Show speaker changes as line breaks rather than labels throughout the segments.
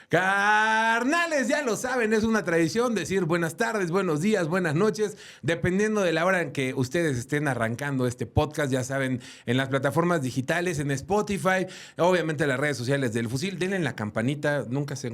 Carnales, ya lo saben, es una tradición decir buenas tardes, buenos días, buenas noches, dependiendo de la hora en que ustedes estén arrancando este podcast, ya saben, en las plataformas digitales, en Spotify, obviamente en las redes sociales del Fusil, denle la campanita, nunca sé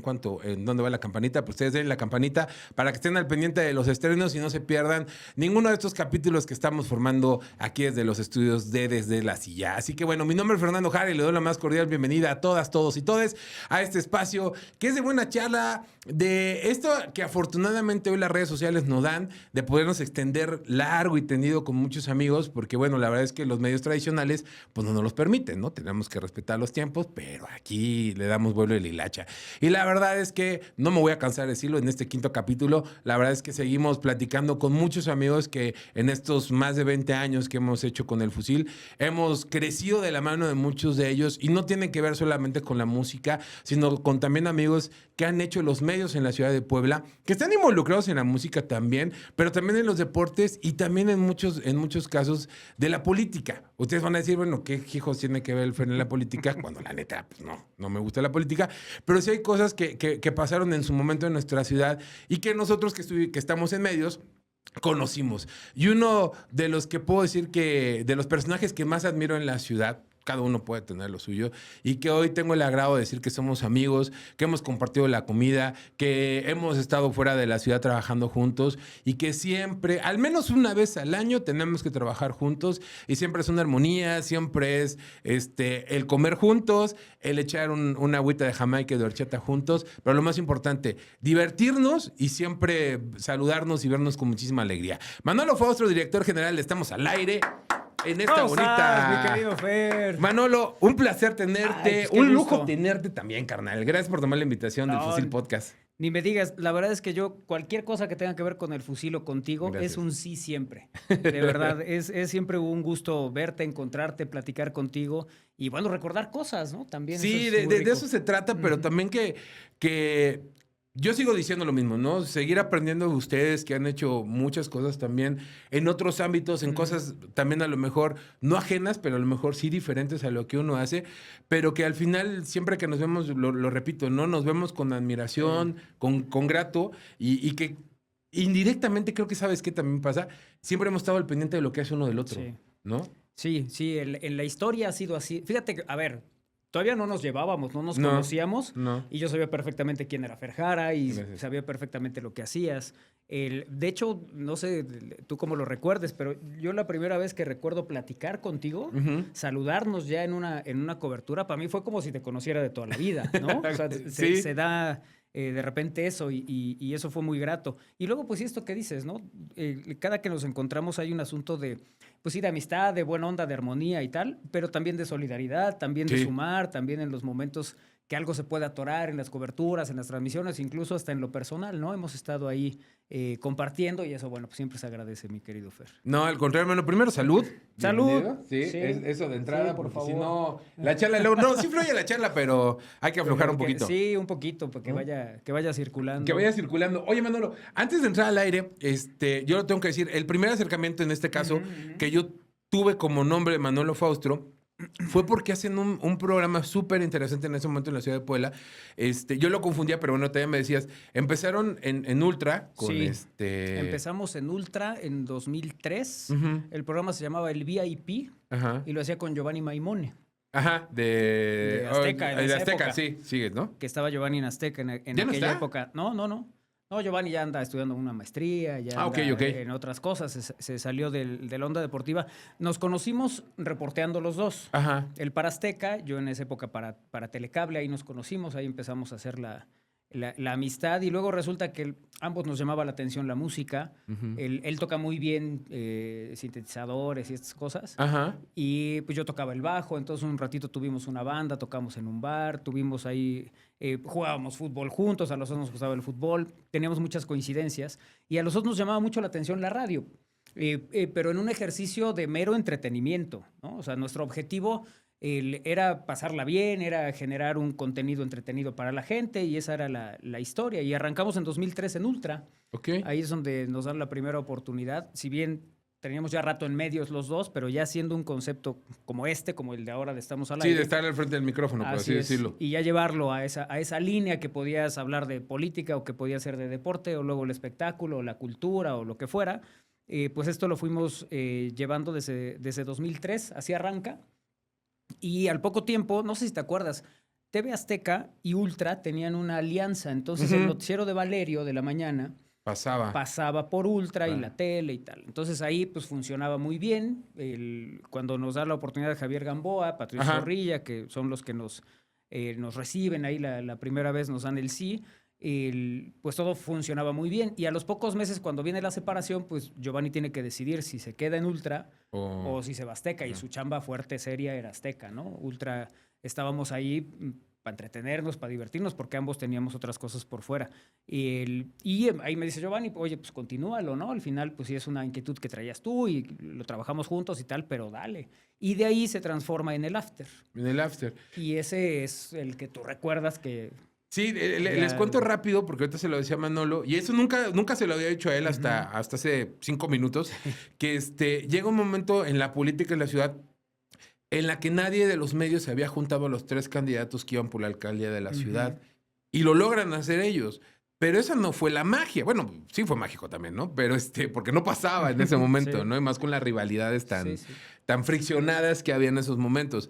en dónde va la campanita, pero ustedes denle la campanita para que estén al pendiente de los estrenos y no se pierdan ninguno de estos capítulos que estamos formando aquí desde los estudios de Desde la Silla. Así que bueno, mi nombre es Fernando Jara y le doy la más cordial bienvenida a todas, todos y todes a este espacio que es de buena charla, de esto que afortunadamente hoy las redes sociales nos dan, de podernos extender largo y tendido con muchos amigos, porque bueno, la verdad es que los medios tradicionales pues no nos los permiten, ¿no? Tenemos que respetar los tiempos, pero aquí le damos vuelo de lilacha. Y la verdad es que no me voy a cansar de decirlo en este quinto capítulo, la verdad es que seguimos platicando con muchos amigos que en estos más de 20 años que hemos hecho con el Fusil, hemos crecido de la mano de muchos de ellos y no tiene que ver solamente con la música, sino con también amigos que han hecho los medios en la ciudad de Puebla, que están involucrados en la música también, pero también en los deportes y también en muchos casos de la política. Ustedes van a decir, bueno, ¿qué hijos tiene que ver el Fer en la política? Cuando la neta, pues no me gusta la política, pero sí hay cosas que pasaron en su momento en nuestra ciudad y que nosotros que estamos en medios, conocimos. Y uno de los que puedo decir que, de los personajes que más admiro en la ciudad, cada uno puede tener lo suyo, y que hoy tengo el agrado de decir que somos amigos, que hemos compartido la comida, que hemos estado fuera de la ciudad trabajando juntos y que siempre, al menos una vez al año, tenemos que trabajar juntos y siempre es una armonía, siempre es el comer juntos, el echar una agüita de Jamaica y de horchata juntos, pero lo más importante, divertirnos y siempre saludarnos y vernos con muchísima alegría. Manolo Faustro, director general, estamos al aire. En esta
¿Cómo
bonita...
estás, mi querido Fer?
Manolo, un placer tenerte.
Ay, pues,
un
qué
lujo
gusto.
tenerte también, carnal. Gracias por tomar la invitación del
No,
Fusil Podcast.
Ni me digas, la verdad es que yo, cualquier cosa que tenga que ver con el fusil o contigo,
Gracias.
es un sí siempre. De verdad, es siempre un gusto verte, encontrarte, platicar contigo y bueno, recordar cosas, ¿no? También
Sí,
eso es muy
de
rico.
eso se trata, pero también que yo sigo diciendo lo mismo, ¿no? Seguir aprendiendo de ustedes que han hecho muchas cosas también en otros ámbitos, en cosas también a lo mejor no ajenas, pero a lo mejor sí diferentes a lo que uno hace, pero que al final, siempre que nos vemos, lo repito, ¿no? Nos vemos con admiración, con grato y que indirectamente creo que sabes qué también pasa. Siempre hemos estado al pendiente de lo que hace uno del otro,
Sí.
¿no?
Sí, en la historia ha sido así. Fíjate que, a ver, todavía no nos llevábamos, no nos
No,
conocíamos
no.
y yo sabía perfectamente quién era Fer Jara y
Gracias.
sabía perfectamente lo que hacías. De hecho, no sé tú cómo lo recuerdes, pero yo la primera vez que recuerdo platicar contigo,
Ujú.
saludarnos ya en una cobertura, para mí fue como si te conociera de toda la vida, ¿no? O sea,
Sí.
se da de repente eso y eso fue muy grato. Y luego, pues, sí, esto que dices, ¿no? Cada que nos encontramos hay un asunto de, pues sí, de amistad, de buena onda, de armonía y tal, pero también de solidaridad, también de
Sí.
sumar, también en los momentos que algo se puede atorar, en las coberturas, en las transmisiones, incluso hasta en lo personal, ¿no? Hemos estado ahí compartiendo y eso, bueno, pues siempre se agradece, mi querido Fer.
No, al contrario, hermano. Primero, salud.
¡Salud!
Bienvenido. Sí,
Sí.
eso de entrada,
Sí, por
porque si
favor.
no, la charla luego. No, sí fluye la charla, pero hay que aflojar un poquito.
Sí, un poquito, para
¿No?
que vaya circulando.
Que vaya circulando. Oye, Manolo, antes de entrar al aire, yo lo tengo que decir, el primer acercamiento en este caso que yo tuve como nombre Manolo Faustro fue porque hacen un programa súper interesante en ese momento en la ciudad de Puebla. Yo lo confundía, pero bueno, también me decías, empezaron en Ultra con
Sí. Empezamos en Ultra en 2003.
Ujú.
El programa se llamaba El VIP
Ajá.
y lo hacía con Giovanni Maimone,
Ajá,
de Azteca, en
de
esa
Azteca,
época.
sí, sigues, ¿no?
que estaba Giovanni en Azteca en
¿Ya no
aquella
está?
época. No. No, Giovanni ya anda estudiando una maestría, ya
Ah, ok,
anda
ok.
en otras cosas, se salió de la onda deportiva. Nos conocimos reporteando los dos.
Ajá.
Él para Azteca, yo en esa época para Telecable, ahí nos conocimos, ahí empezamos a hacer la amistad y luego resulta que ambos nos llamaba la atención la música.
Ujú.
Él toca muy bien sintetizadores y estas cosas.
Ajá.
Y pues yo tocaba el bajo, entonces un ratito tuvimos una banda, tocamos en un bar, tuvimos ahí, jugábamos fútbol juntos, a los dos nos gustaba el fútbol, teníamos muchas coincidencias y a los dos nos llamaba mucho la atención la radio, pero en un ejercicio de mero entretenimiento, ¿no? O sea, nuestro objetivo era pasarla bien, era generar un contenido entretenido para la gente y esa era la historia. Y arrancamos en 2003 en Ultra.
Ok.
Ahí es donde nos dan la primera oportunidad. Si bien teníamos ya rato en medios los dos, pero ya siendo un concepto como como el de ahora de Estamos al
Sí,
Aire.
de estar al frente del micrófono, por así decirlo.
Y ya llevarlo a esa línea que podías hablar de política o que podía ser de deporte o luego el espectáculo o la cultura o lo que fuera. Pues esto lo fuimos llevando desde 2003, así arranca. Y al poco tiempo, no sé si te acuerdas, TV Azteca y Ultra tenían una alianza. Entonces el noticiero de Valerio de la mañana pasaba por Ultra y la tele y tal. Entonces ahí pues funcionaba muy bien. Cuando nos da la oportunidad Javier Gamboa, Patricio Zorrilla, que son los que nos reciben ahí la primera vez, nos dan el sí. Pues todo funcionaba muy bien. Y a los pocos meses, cuando viene la separación, pues Giovanni tiene que decidir si se queda en Ultra o si se va a Azteca. Y su chamba fuerte, seria, era Azteca, ¿no? Ultra, estábamos ahí para entretenernos, para divertirnos, porque ambos teníamos otras cosas por fuera. Y ahí me dice Giovanni, oye, pues continúalo, ¿no? Al final, pues sí es una inquietud que traías tú y lo trabajamos juntos y tal, pero dale. Y de ahí se transforma en el After.
En el After.
Y ese es el que tú recuerdas que...
Sí, les cuento rápido, porque ahorita se lo decía Manolo, y eso nunca se lo había dicho a él hasta hace 5 minutos, que llega un momento en la política en la ciudad en la que nadie de los medios se había juntado a los 3 candidatos que iban por la alcaldía de la ciudad, y lo logran hacer ellos. Pero esa no fue la magia. Bueno, sí fue mágico también, ¿no? Pero porque no pasaba en ese momento, ¿no? Y más con las rivalidades tan friccionadas que había en esos momentos.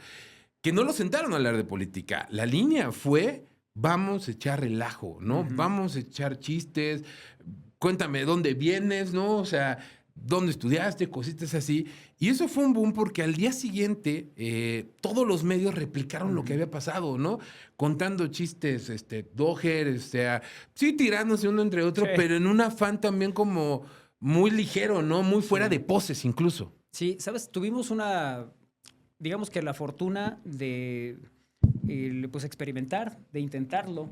Que no lo sentaron a hablar de política. La línea fue... Vamos a echar relajo, ¿no? Vamos a echar chistes. Cuéntame dónde vienes, ¿no? O sea, dónde estudiaste, cositas así. Y eso fue un boom porque al día siguiente todos los medios replicaron lo que había pasado, ¿no? Contando chistes, Dodger, o sea, sí tirándose uno entre otro, pero en un afán también como muy ligero, ¿no? Muy fuera de poses incluso.
Sí, ¿sabes? Tuvimos digamos que la fortuna de... pues experimentar, de intentarlo.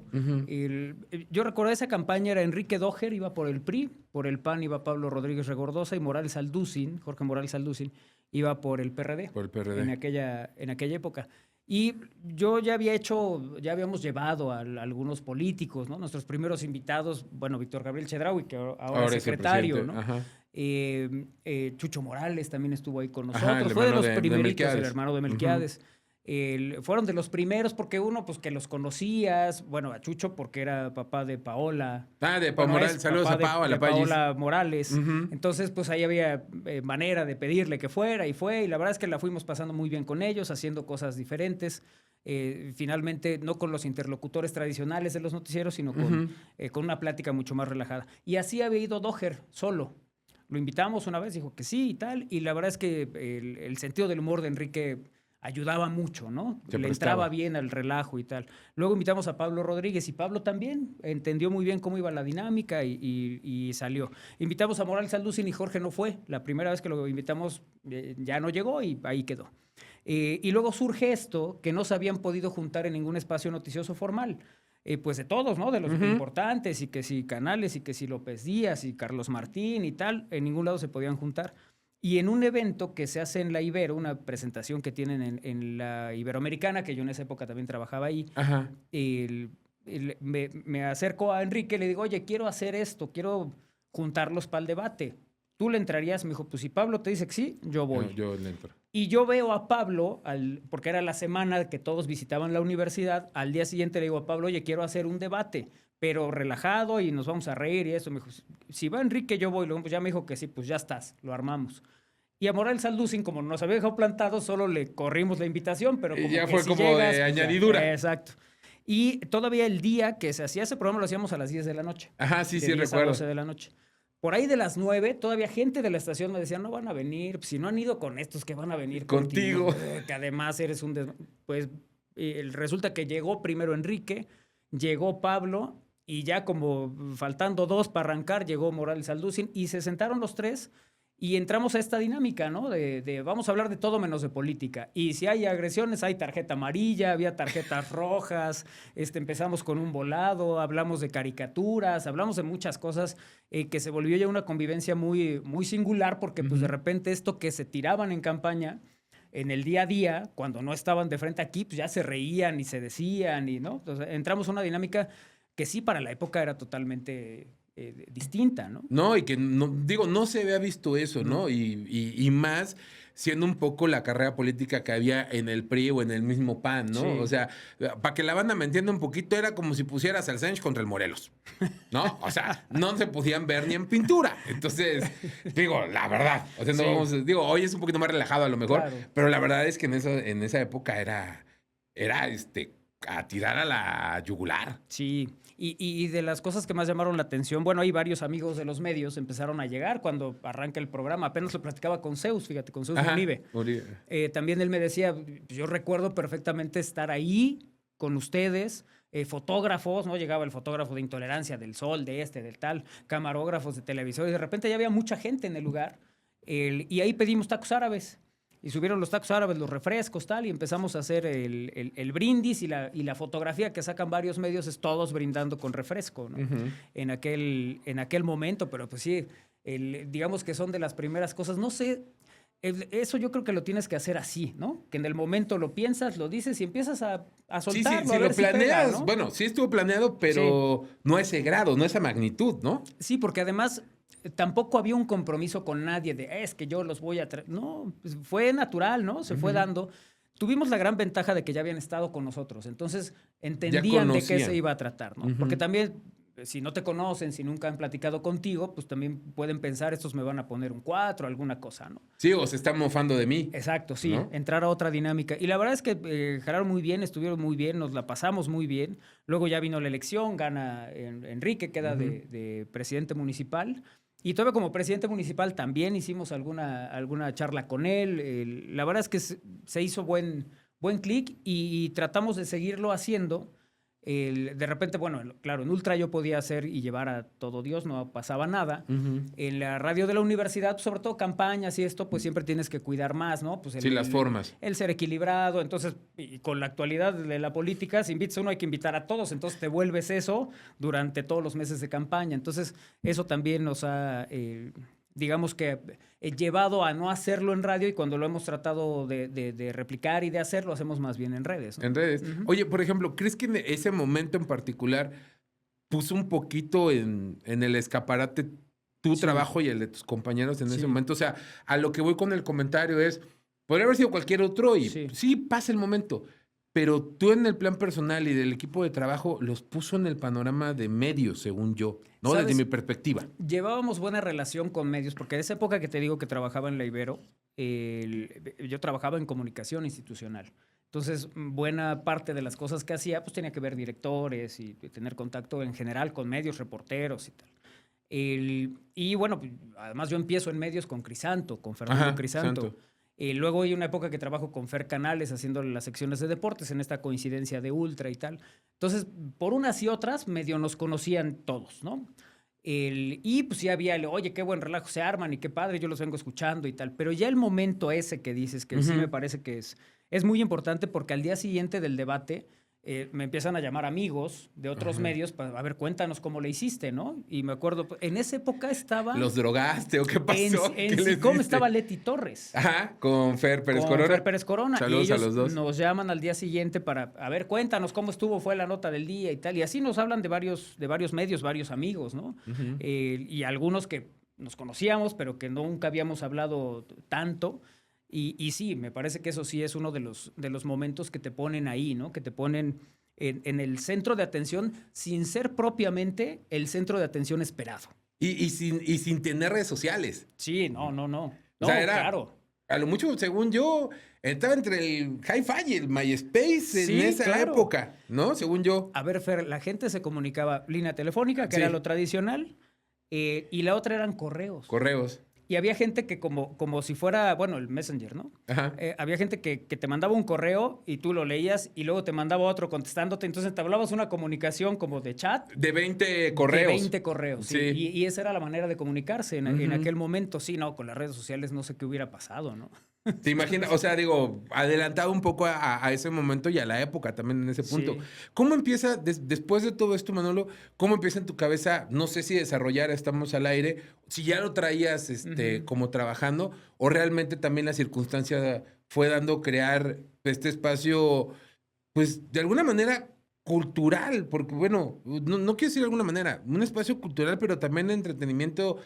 Yo recuerdo esa campaña, era Enrique Dodger, iba por el PRI, por el PAN iba Pablo Rodríguez Regordosa y Jorge Morales Alducin, iba por el PRD.
Por el PRD.
En aquella época. Y yo ya habíamos llevado a algunos políticos, ¿no? Nuestros primeros invitados, bueno, Víctor Gabriel Chedraui, que ahora es secretario, ¿no? Chucho Morales también estuvo ahí con nosotros. Fue de los primeritos, el hermano de Melquiades. Fueron de los primeros porque uno, pues que los conocías, bueno, a Chucho porque era papá de Paola.
De Paola Morales, saludos a Paola.
De Paola Morales. Entonces, pues ahí había manera de pedirle que fuera y fue, y la verdad es que la fuimos pasando muy bien con ellos, haciendo cosas diferentes. Finalmente, no con los interlocutores tradicionales de los noticieros, sino con una plática mucho más relajada. Y así había ido Dodger solo. Lo invitamos una vez, dijo que sí y tal, y la verdad es que el sentido del humor de Enrique ayudaba mucho, ¿no? Le entraba bien al relajo y tal. Luego invitamos a Pablo Rodríguez y Pablo también entendió muy bien cómo iba la dinámica y salió. Invitamos a Morales Alducin y Jorge no fue. La primera vez que lo invitamos ya no llegó y ahí quedó. Y luego surge esto que no se habían podido juntar en ningún espacio noticioso formal. Pues de todos, ¿no? De los importantes, y que si Canales, y que si López Díaz, y Carlos Martín y tal, en ningún lado se podían juntar. Y en un evento que se hace en la Ibero, una presentación que tienen en la Iberoamericana, que yo en esa época también trabajaba ahí, me acerco a Enrique y le digo, oye, quiero hacer esto, quiero juntarlos para el debate. ¿Tú le entrarías? Me dijo, pues si Pablo te dice que sí, yo voy.
Yo le entro.
Y yo veo a Pablo, porque era la semana que todos visitaban la universidad, al día siguiente le digo a Pablo, oye, quiero hacer un debate, pero relajado y nos vamos a reír y eso. Me dijo, si va Enrique, yo voy. Luego, pues ya me dijo que sí, pues ya estás, lo armamos. Y a Morales Alducin, como nos había dejado plantados, solo le corrimos la invitación, pero como
ya
que
fue
si
como
llegas,
de
pues
añadidura.
Ya, exacto. Y todavía el día que se hacía ese programa lo hacíamos a las 10 de la noche.
Ajá, sí,
de
sí,
10
recuerdo.
a 12 de la noche. Por ahí de las 9, todavía gente de la estación me decía, no van a venir, pues, si no han ido con estos, que van a venir
contigo.
Que además eres un... Pues resulta que llegó primero Enrique, llegó Pablo, y ya como faltando 2 para arrancar, llegó Morales Alducin, y se sentaron los 3, y entramos a esta dinámica, ¿no? De vamos a hablar de todo menos de política. Y si hay agresiones, hay tarjeta amarilla, había tarjetas rojas, empezamos con un volado, hablamos de caricaturas, hablamos de muchas cosas que se volvió ya una convivencia muy, muy singular, porque pues de repente esto que se tiraban en campaña, en el día a día, cuando no estaban de frente aquí, pues ya se reían y se decían, y ¿no? Entonces entramos a una dinámica que sí para la época era totalmente distinta, ¿no?
No, y que no se había visto eso, ¿no? Y más siendo un poco la carrera política que había en el PRI o en el mismo PAN, ¿no?
Sí.
O sea, para que la banda me entienda un poquito, era como si pusieras al Sánchez contra el Morelos, ¿no? O sea, no se podían ver ni en pintura. Entonces, digo, la verdad, o sea, hoy es un poquito más relajado a lo mejor,
Claro.
pero la verdad es que en esa época era a tirar a la yugular.
Sí, y de las cosas que más llamaron la atención, bueno, hay varios amigos de los medios empezaron a llegar cuando arranca el programa. Apenas lo platicaba con Zeus, fíjate, con Zeus Uribe. También él me decía, yo recuerdo perfectamente estar ahí con ustedes, fotógrafos, ¿no? Llegaba el fotógrafo de Intolerancia, del Sol, del tal, camarógrafos de televisor, y de repente ya había mucha gente en el lugar, y ahí pedimos tacos árabes. Y subieron los tacos árabes, los refrescos, tal, y empezamos a hacer el brindis y la fotografía que sacan varios medios es todos brindando con refresco, ¿no? En aquel momento, pero pues sí, digamos que son de las primeras cosas. No sé, eso yo creo que lo tienes que hacer así, ¿no? Que en el momento lo piensas, lo dices y empiezas a soltarlo.
Sí, si lo planeas,
pega, ¿no?
bueno, sí estuvo planeado, pero no a ese grado, no a esa magnitud, ¿no?
Sí, porque además tampoco había un compromiso con nadie de, es que yo los voy a traer. No, pues fue natural, ¿no? Se fue dando. Tuvimos la gran ventaja de que ya habían estado con nosotros, entonces entendían de qué se iba a tratar, ¿no? Porque también, si no te conocen, si nunca han platicado contigo, pues también pueden pensar, estos me van a poner un 4, alguna cosa, ¿no?
Sí, o se están mofando de mí.
Exacto, sí,
¿no?
entrar a otra dinámica. Y la verdad es que jalaron muy bien, estuvieron muy bien, nos la pasamos muy bien. Luego ya vino la elección, gana Enrique, queda de presidente municipal. Y todavía como presidente municipal también hicimos alguna charla con él. La verdad es que se hizo buen clic y tratamos de seguirlo haciendo. De repente, bueno, claro, en Ultra yo podía hacer y llevar a todo Dios, no pasaba nada. En la radio de la universidad, sobre todo campañas y esto, pues siempre tienes que cuidar más, ¿no? Pues
las formas.
El ser equilibrado. Entonces, y con la actualidad de la política, si invitas a uno hay que invitar a todos. Entonces te vuelves eso durante todos los meses de campaña. Entonces, eso también nos ha... digamos que llevado a no hacerlo en radio y cuando lo hemos tratado de replicar y de hacer, lo hacemos más bien en redes, ¿no?
En redes. Oye, por ejemplo, ¿crees que en ese momento en particular puso un poquito en el escaparate tu trabajo y el de tus compañeros en ese momento? O sea, a lo que voy con el comentario es, podría haber sido cualquier otro y sí pasa el momento, pero tú en el plan personal y del equipo de trabajo los puso en el panorama de medios, según yo, ¿no?
¿Sabes?
Desde mi perspectiva.
Llevábamos buena relación con medios, porque en esa época que te digo que trabajaba en la Ibero, yo trabajaba en comunicación institucional. Entonces, buena parte de las cosas que hacía, pues tenía que ver directores y tener contacto en general con medios, reporteros y tal. Y bueno, además yo empiezo en medios con Crisanto, con Fernando Crisanto. Luego hay una época que trabajo con Fer Canales haciendo las secciones de deportes en esta coincidencia de Ultra y tal. Entonces, por unas y otras, medio nos conocían todos, ¿no? Y pues ya había, oye, qué buen relajo se arman y qué padre, yo los vengo escuchando y tal. Pero ya el momento ese que dices, que sí me parece que es muy importante porque al día siguiente del debate me empiezan a llamar amigos de otros medios para, a ver, cuéntanos cómo le hiciste, ¿no? Y me acuerdo, en esa época estaba...
¿Los drogaste o qué pasó?
En SICOM estaba Leti Torres.
Ajá, con Fer Pérez
con
Corona.
Fer Pérez Corona.
Saludos
y ellos
a los dos.
nos llaman al día siguiente para, a ver, cuéntanos cómo fue la nota del día y tal. Y así nos hablan de varios medios, varios amigos, ¿no? Y algunos que nos conocíamos, pero que nunca habíamos hablado tanto. Y sí, me parece que eso sí es uno de los momentos que te ponen ahí, ¿no? Que te ponen en el centro de atención sin ser propiamente el centro de atención esperado.
Y sin tener redes sociales.
Sí, no.
O sea, era,
claro.
A lo mucho, según yo, estaba entre el Hi-Fi y el MySpace en esa época, ¿no? Según yo.
A ver, Fer, la gente se comunicaba línea telefónica, que era lo tradicional, y la otra eran correos.
Correos.
Y había gente que como si fuera, bueno, el Messenger, ¿no?
Ajá.
Había gente que te mandaba un correo y tú lo leías y luego te mandaba otro contestándote. Entonces te hablabas una comunicación como de chat.
De 20 correos.
De 20 correos, sí. Y esa era la manera de comunicarse en aquel momento. Sí, no, con las redes sociales no sé qué hubiera pasado, ¿no?
¿Te imaginas? O sea, digo, adelantado un poco a ese momento y a la época también en ese punto.
Sí.
¿Cómo empieza, después de todo esto, Manolo, cómo empieza en tu cabeza, no sé si desarrollar Estamos al Aire, si ya lo traías como trabajando, o realmente también la circunstancia fue dando crear este espacio, pues, de alguna manera cultural, porque bueno, no quiero decir de alguna manera, un espacio cultural, pero también de entretenimiento,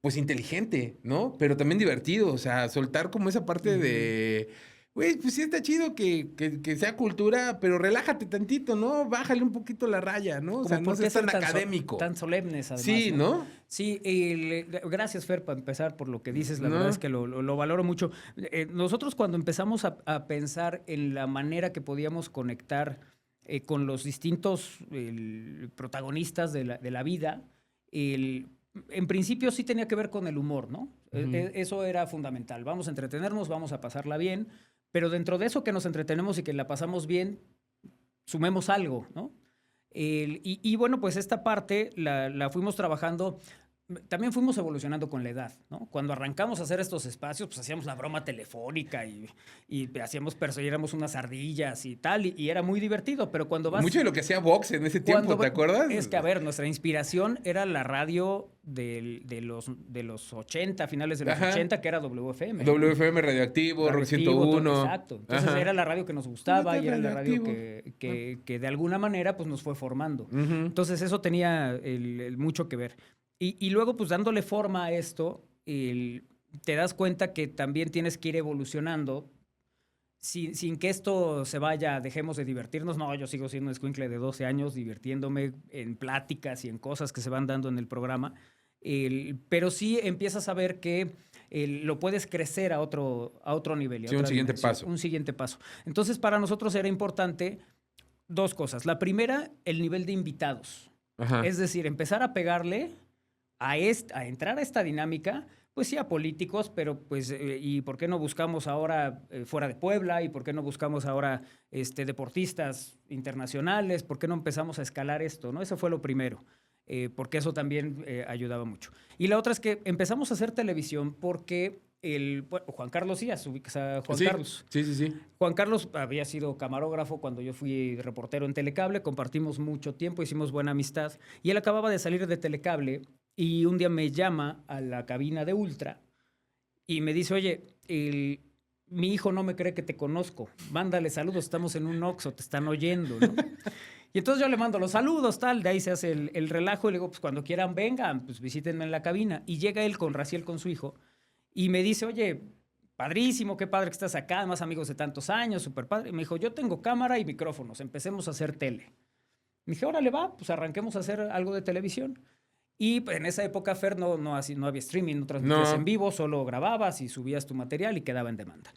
pues inteligente, ¿no? Pero también divertido, o sea, soltar como esa parte de, güey, pues sí está chido que sea cultura, pero relájate tantito, ¿no? Bájale un poquito la raya, ¿no? O sea,
Como
no
por qué
seas tan
ser
académico.
tan solemnes, además,
Sí,
¿no?
¿no?
Sí, gracias, Fer, para empezar por lo que dices. La verdad
No.
es que lo valoro mucho. Nosotros cuando empezamos a pensar en la manera que podíamos conectar con los distintos protagonistas de la vida, en principio sí tenía que ver con el humor, ¿no? Eso era fundamental. Vamos a entretenernos, vamos a pasarla bien, pero dentro de eso que nos entretenemos y que la pasamos bien, sumemos algo, ¿no? Y bueno, pues esta parte la fuimos trabajando. También fuimos evolucionando con la edad, ¿no? Cuando arrancamos a hacer estos espacios, pues hacíamos la broma telefónica y perseguíamos unas ardillas y tal, y era muy divertido, pero cuando vas...
Mucho de lo que hacía Vox en ese tiempo, ¿te acuerdas?
Es que, a ver, nuestra inspiración era la radio de los 80, finales de los 80, que era WFM.
WFM Radioactivo, Rock 101.
Exacto. Entonces era la radio que nos gustaba y era la radio
Radioactivo.
que de alguna manera pues, nos fue formando. Entonces eso tenía mucho que ver. Y luego, pues dándole forma a esto, te das cuenta que también tienes que ir evolucionando sin que esto se vaya, dejemos de divertirnos. No, yo sigo siendo un escuincle de 12 años divirtiéndome en pláticas y en cosas que se van dando en el programa. Pero sí empiezas a ver que lo puedes crecer a otro nivel.
Sí, un siguiente paso.
Un siguiente paso. Entonces, para nosotros era importante dos cosas. La primera, el nivel de invitados.
Ajá.
Es decir, empezar a pegarle a entrar a esta dinámica, pues sí, a políticos, pero pues, ¿y por qué no buscamos ahora fuera de Puebla? ¿Y por qué no buscamos ahora deportistas internacionales? ¿Por qué no empezamos a escalar esto? ¿No? Eso fue lo primero, porque eso también ayudaba mucho. Y la otra es que empezamos a hacer televisión porque Juan Carlos Díaz, ubicas a Juan Carlos.
Sí.
Juan Carlos había sido camarógrafo cuando yo fui reportero en Telecable, compartimos mucho tiempo, hicimos buena amistad, y él acababa de salir de Telecable y un día me llama a la cabina de Ultra y me dice, oye, mi hijo no me cree que te conozco, mándale saludos, estamos en un Oxxo, te están oyendo, ¿no? Y entonces yo le mando los saludos, tal, de ahí se hace el relajo y le digo, pues cuando quieran vengan, pues visítenme en la cabina. Y llega él con Raciel, con su hijo, y me dice, oye, padrísimo, qué padre que estás acá, además amigos de tantos años, súper padre. Y me dijo, yo tengo cámara y micrófonos, empecemos a hacer tele. Me dije, órale, va, pues arranquemos a hacer algo de televisión. Y pues, en esa época, Fer, no había streaming, no transmitías en vivo, solo grababas y subías tu material y quedaba en demanda.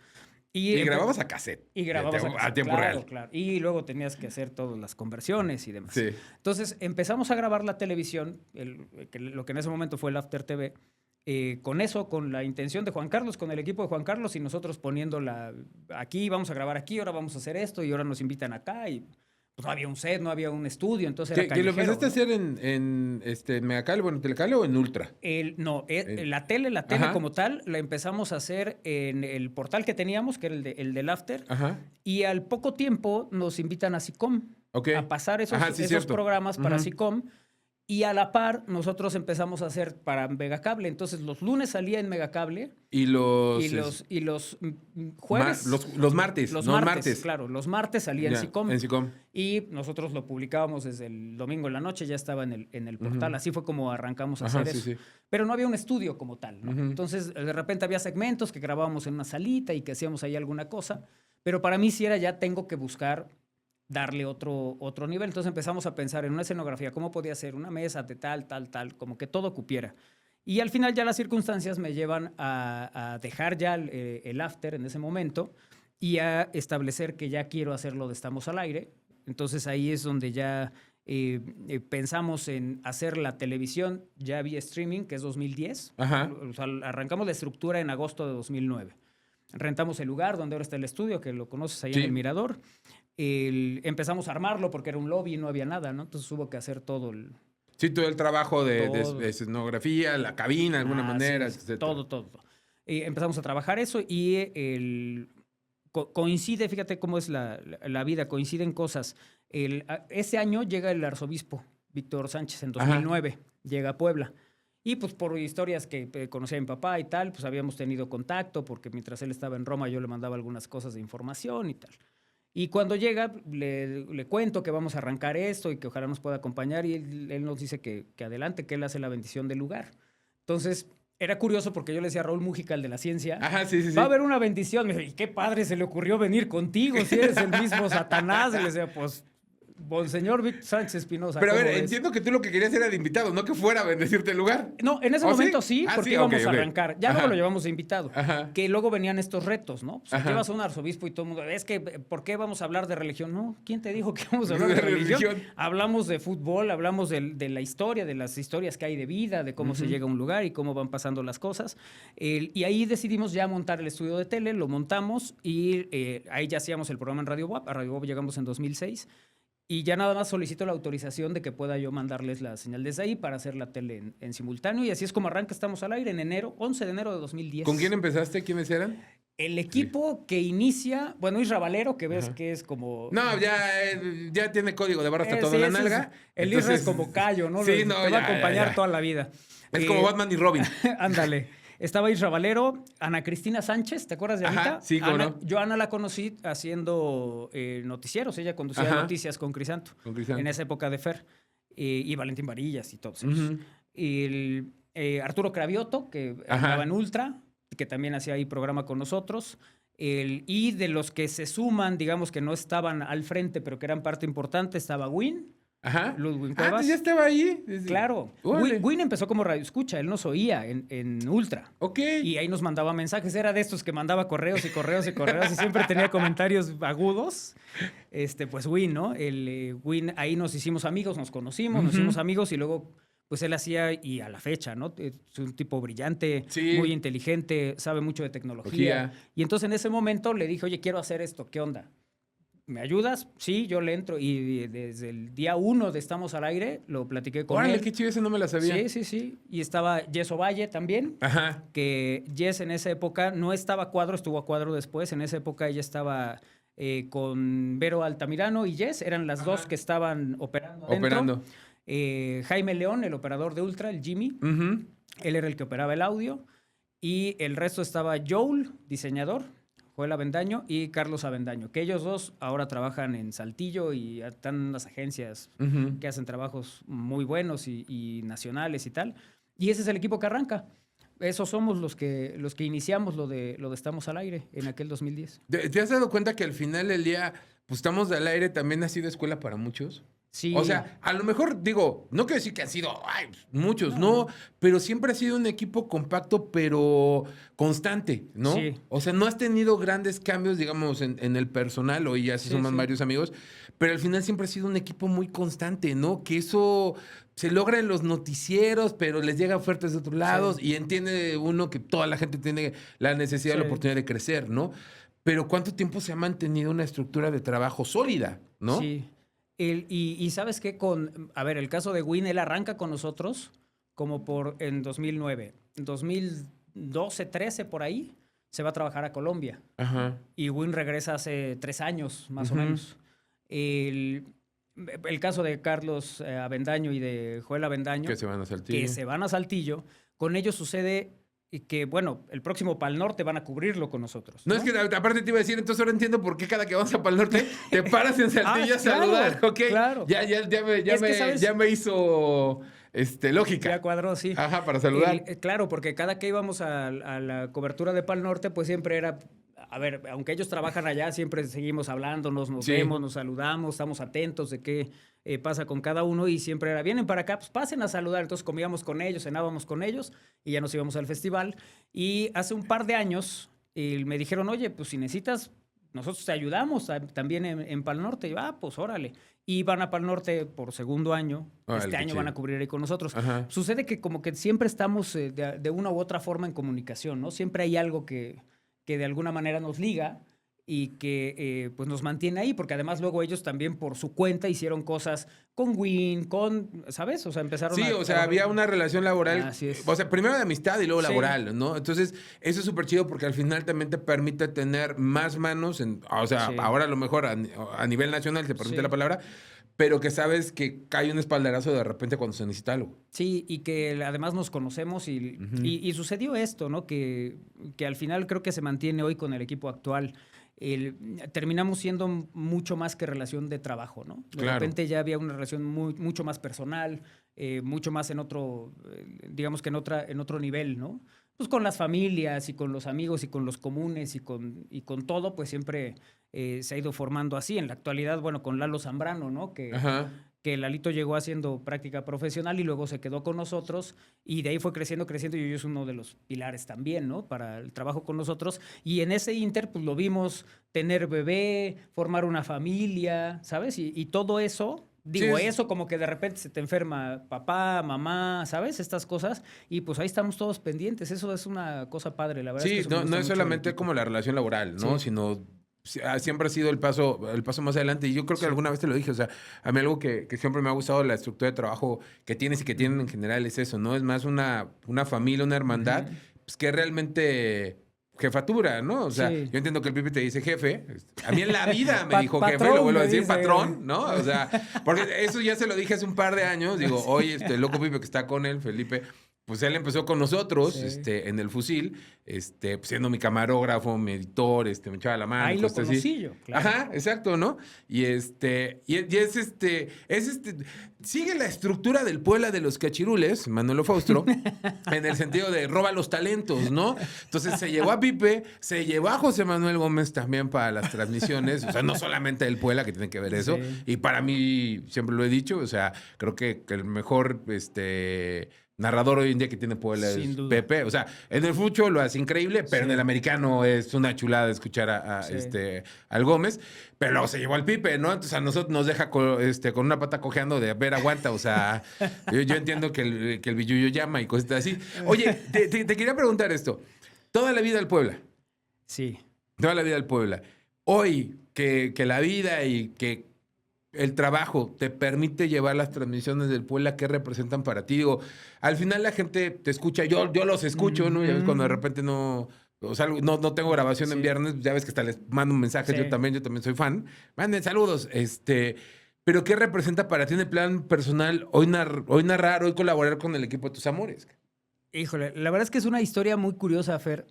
Y grababas a cassette.
Y grababas
a tiempo real.
Claro. Y luego tenías que hacer todas las conversiones y demás.
Sí.
Entonces empezamos a grabar la televisión, lo que en ese momento fue el After TV, con eso, con la intención de Juan Carlos, con el equipo de Juan Carlos y nosotros poniéndola aquí, vamos a grabar aquí, ahora vamos a hacer esto y ahora nos invitan acá y pues no había un set, no había un estudio, entonces era
¿Que lo
callejero,
empezaste a hacer en Megacable, bueno, Telecable o en Ultra?
La tele
Ajá.
como tal, la empezamos a hacer en el portal que teníamos, que era el del After,
Ajá.
y al poco tiempo nos invitan a SICOM, a pasar esos programas para SICOM, y a la par nosotros empezamos a hacer para Megacable. Entonces los lunes salía en Megacable
y los
jueves...
los martes.
Los martes, claro. Los martes salía en SICOM.
En SICOM.
Y nosotros lo publicábamos desde el domingo en la noche, ya estaba en el portal. Así fue como arrancamos a hacer eso. Sí. Pero no había un estudio como tal, ¿no? Entonces, de repente había segmentos que grabábamos en una salita y que hacíamos ahí alguna cosa. Pero para mí sí era ya tengo que buscar darle otro nivel. Entonces empezamos a pensar en una escenografía, cómo podía ser una mesa de tal, como que todo cupiera. Y al final ya las circunstancias me llevan a dejar ya el After en ese momento y a establecer que ya quiero hacerlo de Estamos al Aire. Entonces ahí es donde ya pensamos en hacer la televisión ya vía streaming, que es 2010.
Ajá.
O sea, arrancamos la estructura en agosto de 2009. Rentamos el lugar donde ahora está el estudio, que lo conoces ahí en el Mirador. Empezamos a armarlo porque era un lobby y no había nada, ¿no? Entonces hubo que hacer todo el...
Sí, todo el trabajo de escenografía, la cabina de alguna manera, etc.
Todo. Empezamos a trabajar eso y coincide, fíjate cómo es la vida, coinciden cosas. Ese año llega el arzobispo Víctor Sánchez en 2009, llega a Puebla. Y pues por historias que conocía a mi papá y tal, pues habíamos tenido contacto porque mientras él estaba en Roma yo le mandaba algunas cosas de información y tal. Y cuando llega, le cuento que vamos a arrancar esto y que ojalá nos pueda acompañar y él nos dice que adelante, que él hace la bendición del lugar. Entonces, era curioso porque yo le decía a Raúl Mújica, el de la ciencia,
Ajá, sí, sí, sí.
va a haber una bendición. Me dijo, y qué padre se le ocurrió venir contigo si eres el mismo Satanás. Y le decía, pues, Monseñor Víctor Sánchez Espinosa.
Pero a ver,
¿cómo ves?
entiendo que tú lo que querías era de invitado, no que fuera a bendecirte el lugar.
No, en ese
¿Oh,
momento
sí?
sí,
Ah,
porque
sí,
íbamos
ok,
a
ok.
arrancar. Ya
Ajá.
luego lo llevamos de invitado.
Ajá.
Que luego venían estos retos, ¿no? O sea,
Ajá.
que vas a un arzobispo y todo el mundo, es que, ¿por qué vamos a hablar de religión? No, ¿quién te dijo que vamos a hablar
De
de religión?
religión.
Hablamos de fútbol, hablamos de la historia, de las historias que hay de vida, de cómo se llega a un lugar y cómo van pasando las cosas. Y ahí decidimos ya montar el estudio de tele, lo montamos y ahí ya hacíamos el programa en Radio WAP. A Radio WAP llegamos en 2006. Y ya nada más solicito la autorización de que pueda yo mandarles la señal desde ahí para hacer la tele en simultáneo. Y así es como arranca, estamos al aire en enero, 11 de enero de 2010.
¿Con quién empezaste? ¿Quiénes eran?
El equipo que inicia, bueno, Isra Valero, que ves que es como...
No, ya tiene código de barra hasta todo
sí,
en la
ese
nalga.
el Isra es como Cayo, ¿no?
Sí, no,
Te va a
ya,
acompañar
ya.
toda la vida.
Es como Batman y Robin.
Ándale. Estaba Isra Valero, Ana Cristina Sánchez, ¿te acuerdas de
Ajá,
Anita?
sí, cómo no.
Yo a Ana la conocí haciendo noticieros. Ella conducía
Ajá.
noticias con Crisanto.
Con Crisanto.
En esa época de Fer. Y Valentín Varillas y todos ellos.
Ujú.
Y Arturo Cravioto, que
Ajá.
andaba en Ultra, que también hacía ahí programa con nosotros. Y de los que se suman, digamos que no estaban al frente, pero que eran parte importante, estaba Win.
Ajá.
Ludwig
Ah,
Cuevas.
¿tú ya estaba ahí?
Claro.
Órale.
Win empezó como radio escucha, él nos oía en Ultra.
Ok.
Y ahí nos mandaba mensajes, era de estos que mandaba correos y correos y correos y siempre tenía comentarios agudos. Pues Win, ¿no? Win, ahí nos hicimos amigos, nos conocimos, nos hicimos amigos y luego pues él hacía, y a la fecha, ¿no? Es un tipo brillante,
Sí.
muy inteligente, sabe mucho de tecnología. Y entonces en ese momento le dije, oye, quiero hacer esto, ¿qué onda? ¿Me ayudas? Sí, yo le entro. Y desde el día 1 de Estamos al Aire lo platiqué con
Órale,
él.
qué chido, ese no me la sabía.
Sí, sí, sí. Y estaba Jess Ovalle también,
Ajá.
que Jess en esa época no estaba a cuadro, estuvo a cuadro después. En esa época ella estaba con Vero Altamirano y Jess, eran las dos que estaban operando adentro.
Operando.
Jaime León, el operador de Ultra, el Jimmy,
Ujú.
él era el que operaba el audio. Y el resto estaba Joel, diseñador, Joel Avendaño y Carlos Avendaño, que ellos dos ahora trabajan en Saltillo y están en unas agencias
Ujú.
que hacen trabajos muy buenos y nacionales y tal. Y ese es el equipo que arranca. Esos somos los que iniciamos lo de Estamos al Aire en aquel 2010.
¿Te has dado cuenta que al final del día, pues estamos al aire, también ha sido escuela para muchos?
Sí.
O sea, a lo mejor digo, no quiero decir que han sido ay, muchos, no, pero siempre ha sido un equipo compacto, pero constante, ¿no?
Sí.
O sea, no has tenido grandes cambios, digamos, en el personal, hoy ya sí
Sí,
somos
sí.
varios amigos, pero al final siempre ha sido un equipo muy constante, ¿no? Que eso se logra en los noticieros, pero les llega ofertas de otros lados y entiende uno que toda la gente tiene la necesidad,
Sí.
la oportunidad de crecer, ¿no? Pero ¿cuánto tiempo se ha mantenido una estructura de trabajo sólida, no?
Sí. Y sabes qué, a ver, el caso de Win, él arranca con nosotros como en 2009. En 2012, 13, por ahí, se va a trabajar a Colombia.
Ajá.
Y Win regresa hace 3 años, más o
Ujú.
menos. El caso de Carlos Avendaño y de Joel Avendaño,
Que se van a Saltillo.
que se van a Saltillo, con ellos sucede que, bueno, el próximo Pal Norte van a cubrirlo con nosotros.
No, es que aparte te iba a decir, entonces ahora entiendo por qué cada que vamos a Pal Norte te paras en Saltillo a
claro,
saludar, ¿ok?
claro.
Ya me hizo lógica.
Ya cuadró, sí.
Ajá, para saludar.
Claro, porque cada que íbamos a la cobertura de Pal Norte, pues siempre era, a ver, aunque ellos trabajan allá, siempre seguimos hablándonos, nos
Sí.
vemos, nos saludamos, estamos atentos de qué pasa con cada uno y siempre era, vienen para acá, pues pasen a saludar. Entonces comíamos con ellos, cenábamos con ellos y ya nos íbamos al festival. Y hace un par de años me dijeron, oye, pues si necesitas, nosotros te ayudamos también en Pal Norte. Y yo, pues órale. Y van a Pal Norte por segundo año.
Órale,
Este
qué
año
chido.
van a cubrir ahí con nosotros.
Ajá.
Sucede que como que siempre estamos de una u otra forma en comunicación, ¿no? Siempre hay algo que de alguna manera nos liga y que pues nos mantiene ahí, porque además luego ellos también por su cuenta hicieron cosas con Win, ¿sabes? O sea, empezaron
Sí, o sea, había una relación laboral,
Así es.
o sea, primero de amistad y luego
Sí.
laboral, ¿no? Entonces, eso es súper chido porque al final también te permite tener más manos, o sea,
Sí.
ahora a lo mejor a nivel nacional te permite
Sí.
la palabra, pero que sabes que cae un espaldarazo de repente cuando se necesita algo.
Sí, y que además nos conocemos y sucedió esto, ¿no? Que al final creo que se mantiene hoy con el equipo actual. terminamos siendo mucho más que relación de trabajo, ¿no? De repente ya había una relación mucho más personal, mucho más en otro, digamos que en otro nivel, ¿no? Pues con las familias y con los amigos y con los comunes y con todo, pues siempre se ha ido formando así. En la actualidad, bueno, con Lalo Zambrano, ¿no? Que Lalito llegó haciendo práctica profesional y luego se quedó con nosotros y de ahí fue creciendo y hoy es uno de los pilares también, ¿no? Para el trabajo con nosotros. Y en ese inter, pues lo vimos tener bebé, formar una familia, ¿sabes? Y todo eso, digo, eso como que de repente se te enferma papá, mamá, ¿sabes? Estas cosas y pues ahí estamos todos pendientes. Eso es una cosa padre, la verdad.
Sí,
es que
no es solamente como la relación laboral, ¿no? Sino siempre ha sido el paso más adelante. Y yo creo que alguna vez te lo dije, o sea, a mí algo que siempre me ha gustado de la estructura de trabajo que tienes y que tienen en general es eso, ¿no? Es más una familia, una hermandad, pues que realmente jefatura, ¿no? O sea, yo entiendo que el Pipe te dice jefe. A mí en la vida me dijo jefe, lo vuelvo a decir, patrón, ¿no? O sea, porque eso ya se lo dije hace un par de años. Digo, oye, el loco Pipe que está con él, Felipe, pues él empezó con nosotros, en el Fusil, pues siendo mi camarógrafo, mi editor, me echaba la mano.
Ahí lo conocí yo, claro.
Ajá, exacto, ¿no? Y sigue la estructura del Puebla de los Cachirules, Manolo Faustro, en el sentido de roba los talentos, ¿no? Entonces se llevó a Pipe, se llevó a José Manuel Gómez también para las transmisiones, o sea, no solamente el Puebla que tiene que ver eso, y para mí, siempre lo he dicho, o sea, creo que el mejor, narrador hoy en día que tiene Puebla es Pepe. O sea, en el fucho lo hace increíble, pero en el americano es una chulada escuchar al Gómez. Pero luego se llevó al Pipe, ¿no? Entonces a nosotros nos deja con una pata cojeando de ver, aguanta. O sea, yo entiendo que el billuyo llama y cosas así. Oye, te quería preguntar esto. Toda la vida al Puebla.
Sí.
Toda la vida al Puebla. Hoy que la vida y que el trabajo te permite llevar las transmisiones del Puebla, ¿qué representan para ti? Digo, al final la gente te escucha, yo los escucho, ¿no? Ya ves cuando de repente no tengo grabación en viernes, ya ves que hasta les mando un mensaje, yo también soy fan. Manden saludos, pero ¿qué representa para ti en el plan personal hoy narrar, hoy colaborar con el equipo de tus amores?
Híjole, la verdad es que es una historia muy curiosa, Fer.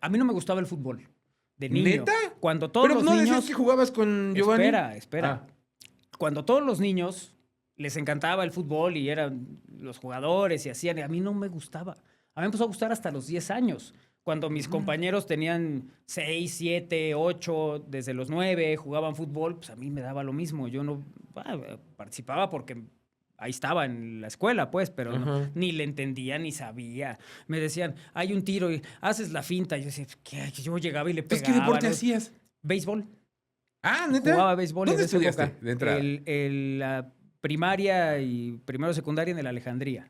A mí no me gustaba el fútbol. De niño.
¿Neta?
Cuando todos
Pero
los
no
niños...
decías que jugabas con Giovanni.
Espera. Cuando todos los niños les encantaba el fútbol y eran los jugadores y hacían... A mí no me gustaba. A mí me empezó a gustar hasta los 10 años. Cuando mis compañeros tenían 6, 7, 8, desde los 9, jugaban fútbol, pues a mí me daba lo mismo. Yo no participaba porque... Ahí estaba en la escuela, pues, pero ni le entendía ni sabía. Me decían, hay un tiro y haces la finta. Y yo decía, ¿qué? Yo llegaba y le pegaba.
¿Qué deporte hacías?
Béisbol.
Ah, ¿neta?
Jugaba béisbol.
¿Dónde estudiaste de entrada?
La primaria y primero secundaria en el Alejandría.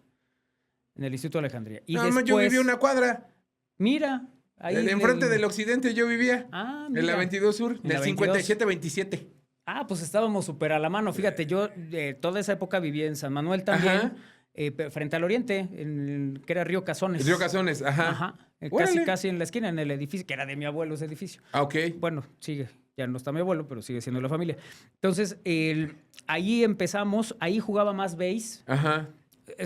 En el Instituto de Alejandría. Y después,
yo vivía una cuadra.
Mira. Ahí
enfrente del Occidente yo vivía.
Mira.
En la 22 Sur, del 57-27.
Pues estábamos súper a la mano. Fíjate, yo toda esa época vivía en San Manuel también, frente al oriente, que era Río Cazones.
Río Cazones, ajá.
Casi en la esquina, en el edificio, que era de mi abuelo ese edificio.
Ok.
Bueno, sigue, ya no está mi abuelo, pero sigue siendo la familia. Entonces, ahí empezamos, ahí jugaba más béis.
Ajá.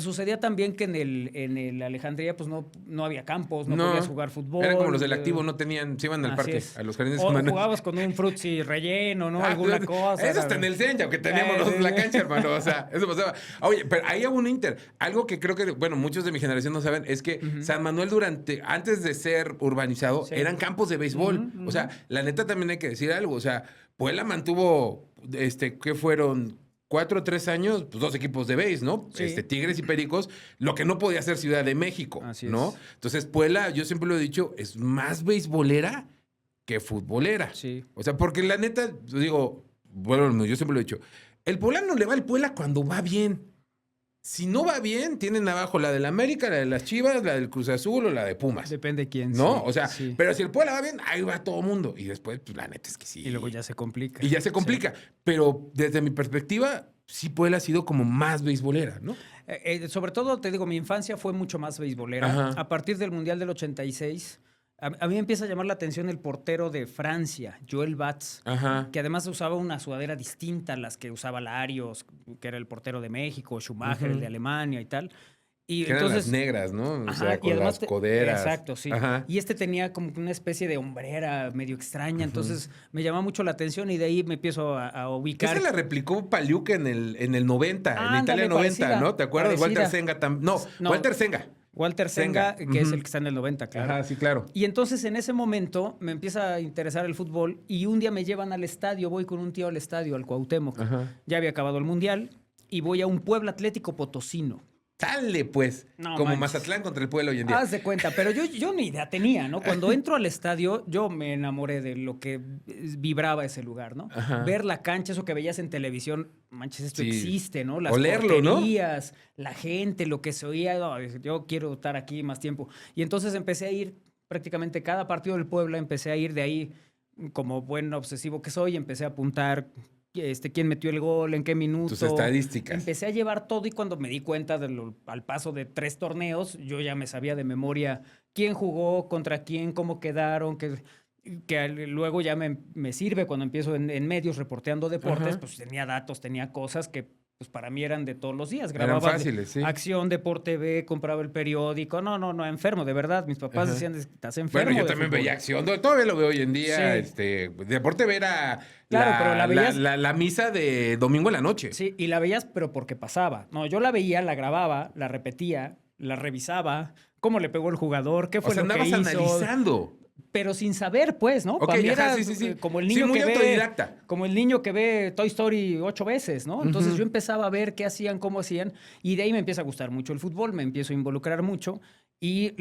Sucedía también que en el Alejandría pues no había campos, no podías jugar fútbol.
Eran como los del activo, se iban al parque, a los jardines humanos.
Jugabas con un frutzi relleno, ¿no? Alguna cosa.
Eso está en el centro, aunque teníamos nosotros la cancha, hermano. O sea, eso pasaba. Oye, pero ahí hubo un Inter. Algo que creo que, bueno, muchos de mi generación no saben, es que San Manuel antes de ser urbanizado, eran campos de béisbol. O sea, la neta también hay que decir algo. O sea, Puebla mantuvo, ¿qué fueron? 4 o 3 años, pues 2 equipos de béis, ¿no?
Sí.
Tigres y Pericos, lo que no podía hacer Ciudad de México, ¿no? Entonces, Puebla, yo siempre lo he dicho, es más beisbolera que futbolera.
Sí.
O sea, porque la neta, digo, bueno, yo siempre lo he dicho, el poblano le va al Puebla cuando va bien. Si no va bien, tienen abajo la del América, la de las Chivas, la del Cruz Azul o la de Pumas.
Depende de quién.
¿No? O sea, pero si el Puebla va bien, ahí va todo mundo. Y después, pues la neta es que sí.
Y luego ya se complica.
Y ya se complica. Pero desde mi perspectiva, sí Puebla ha sido como más beisbolera, ¿no?
Sobre todo, te digo, mi infancia fue mucho más beisbolera.
Ajá.
A partir del Mundial del 86... A mí me empieza a llamar la atención el portero de Francia, Joel Batz, que además usaba una sudadera distinta a las que usaba Larios, que era el portero de México, Schumacher, el de Alemania y tal. Y
Que eran las
entonces,
negras, ¿no? O
ajá,
sea,
y
con
además
las coderas.
exacto, sí.
Ajá.
Y este tenía como que una especie de hombrera medio extraña, entonces me llamaba mucho la atención y de ahí me empiezo a
Esa
ubicar.
la replicó Paliuca en el 90, en Italia
Ándale,
90,
parecida,
¿no? ¿Te acuerdas? Walter
parecida.
Senga también. No,
No,
Walter Senga.
Walter Senga, que es el que está en el 90, claro.
Ajá, sí, claro.
Y entonces en ese momento me empieza a interesar el fútbol y un día me llevan al estadio, voy con un tío al estadio, al Cuauhtémoc.
Ajá.
Ya había acabado el Mundial y voy a un Puebla Atlético Potosino.
Sale, pues.
No
Como
manches.
Mazatlán contra el pueblo hoy en día.
Haz de cuenta, pero yo ni idea tenía, ¿no? Cuando entro al estadio, yo me enamoré de lo que vibraba ese lugar, ¿no?
Ajá.
Ver la cancha, eso que veías en televisión, manches, esto
Sí.
existe, ¿no? Las
Olerlo, ¿no?
porterías, la gente, lo que se oía, no, yo quiero estar aquí más tiempo. Y entonces empecé a ir prácticamente cada partido del Puebla, empecé a ir de ahí como buen obsesivo que soy, empecé a apuntar quién metió el gol, en qué minuto.
Tus estadísticas.
Empecé a llevar todo y cuando me di cuenta al paso de 3 torneos, yo ya me sabía de memoria quién jugó, contra quién, cómo quedaron, que luego ya me sirve cuando empiezo en medios reporteando deportes,
Ajá.
pues tenía datos, tenía cosas que pues para mí eran de todos los días.
Eran
Grababa
fáciles, sí.
Acción, Deporte B, compraba el periódico. No, enfermo, de verdad. Mis papás
Ajá.
decían, estás enfermo.
Bueno, yo
de
también
fútbol".
veía acción. Todavía lo veo hoy en día.
Sí.
Deporte ver a
Claro, pero la veías-
la misa de domingo en la noche.
Sí, y la veías, pero porque pasaba. No, yo la veía, la grababa, la repetía, la revisaba, cómo le pegó el jugador, qué
O
fue
sea,
lo que
andabas
hizo.
analizando.
Pero sin saber, pues, ¿no?
Ok,
Para mí
ajá,
era
sí.
como el
Sí,
niño
muy
que
autodidacta.
como el niño que ve Toy Story 8 veces, ¿no? Entonces
Ujú.
yo empezaba a ver qué hacían, cómo hacían, y de ahí me empieza a gustar mucho el fútbol, me empiezo a involucrar mucho, y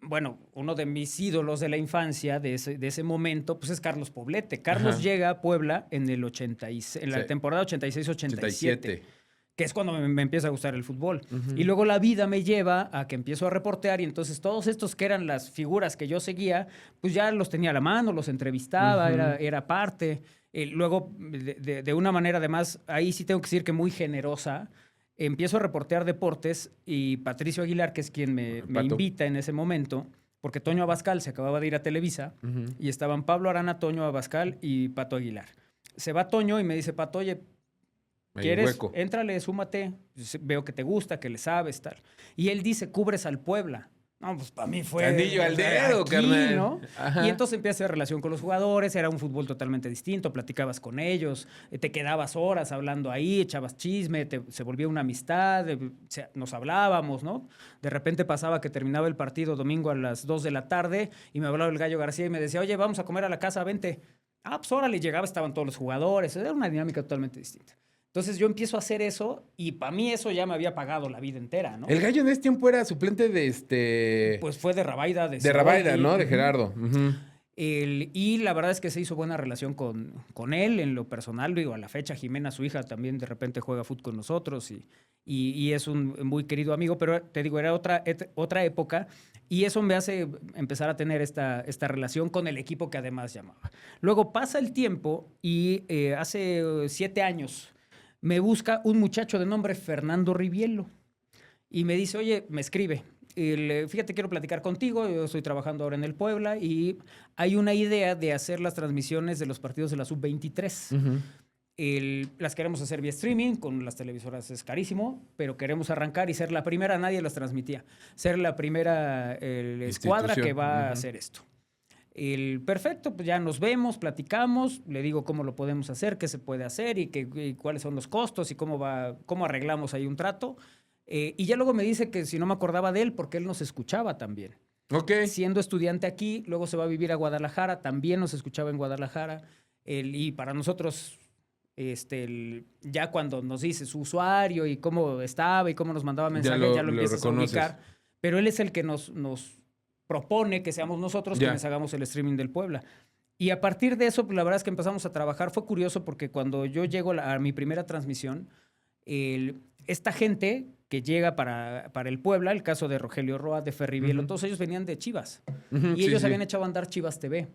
bueno, uno de mis ídolos de la infancia, de ese momento, pues es Carlos Poblete. Carlos
Ajá.
llega a Puebla en el 86, en la
Sí.
temporada 86-87.
87.
Que es cuando me empieza a gustar el fútbol. Y luego la vida me lleva a que empiezo a reportear y entonces todos estos que eran las figuras que yo seguía, pues ya los tenía a la mano, los entrevistaba, era parte. Luego, de una manera además, ahí sí tengo que decir que muy generosa, empiezo a reportear deportes y Patricio Aguilar, que es quien me
Pato.
invita en ese momento, porque Toño Abascal se acababa de ir a Televisa y estaban Pablo Arana, Toño Abascal y Pato Aguilar. Se va Toño y me dice, Pato, oye,
Ahí
¿quieres?
hueco.
Éntrale, súmate. Veo que te gusta, que le sabes, tal. Y él dice, cubres al Puebla. No, pues para mí fue...
Anillo al
o sea,
dedo,
aquí,
carnal.
¿no?
Ajá.
Y entonces empieza a hacer relación con los jugadores, era un fútbol totalmente distinto, platicabas con ellos, te quedabas horas hablando ahí, echabas chisme, se volvía una amistad, nos hablábamos, ¿no? De repente pasaba que terminaba el partido domingo a las 2 de la tarde y me hablaba el Gallo García y me decía, oye, vamos a comer a la casa, vente. Ah, pues órale, llegaba, estaban todos los jugadores, era una dinámica totalmente distinta. Entonces yo empiezo a hacer eso y para mí eso ya me había pagado la vida entera, ¿no?
El Gallo en ese tiempo era suplente de
Pues fue de Rabaida.
de Rabaida, ¿no? De
Ujú.
Gerardo. Ujú.
Y la verdad es que se hizo buena relación con él en lo personal. Digo, a la fecha, Jimena, su hija, también de repente juega fútbol con nosotros y es un muy querido amigo, pero te digo, era otra época y eso me hace empezar a tener esta relación con el equipo que además llamaba. Luego pasa el tiempo y hace 7 años me busca un muchacho de nombre Fernando Rivielo y me dice, oye, me escribe. Fíjate, quiero platicar contigo, yo estoy trabajando ahora en el Puebla y hay una idea de hacer las transmisiones de los partidos de la Sub-23. Las queremos hacer vía streaming, con las televisoras es carísimo, pero queremos arrancar y ser la primera, nadie las transmitía, ser la primera escuadra que va a hacer esto. Perfecto, pues ya nos vemos, platicamos, le digo cómo lo podemos hacer, qué se puede hacer y cuáles son los costos y cómo arreglamos ahí un trato. Y ya luego me dice que si no me acordaba de él, porque él nos escuchaba también.
Ok.
Siendo estudiante aquí, luego se va a vivir a Guadalajara, también nos escuchaba en Guadalajara. Y para nosotros, ya cuando nos dice su usuario y cómo estaba y cómo nos mandaba mensajes, ya lo empiezas a ubicar. Pero él es el que nos propone que seamos nosotros quienes hagamos el streaming del Puebla. Y a partir de eso, pues, la verdad es que empezamos a trabajar. Fue curioso porque cuando yo llego a mi primera transmisión, esta gente que llega para el Puebla, el caso de Rogelio Roa, de Ferrivielo, todos ellos venían de Chivas. Y ellos habían echado a andar Chivas TV,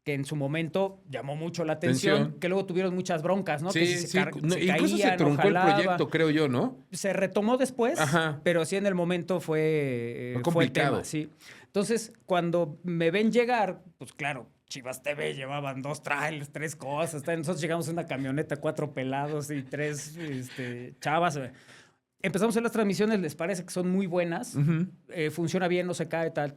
que en su momento llamó mucho la atención, que luego tuvieron muchas broncas, ¿no?
Sí,
que se
incluso se truncó el proyecto, creo yo, ¿no?
Se retomó después, pero sí en el momento fue el tema, sí. Entonces, cuando me ven llegar, pues claro, Chivas TV llevaban 2 trailers, 3 cosas. Nosotros llegamos en una camioneta, 4 pelados y 3 chavas. empezamos a hacer las transmisiones, les parece que son muy buenas, funciona bien, no se cae, tal.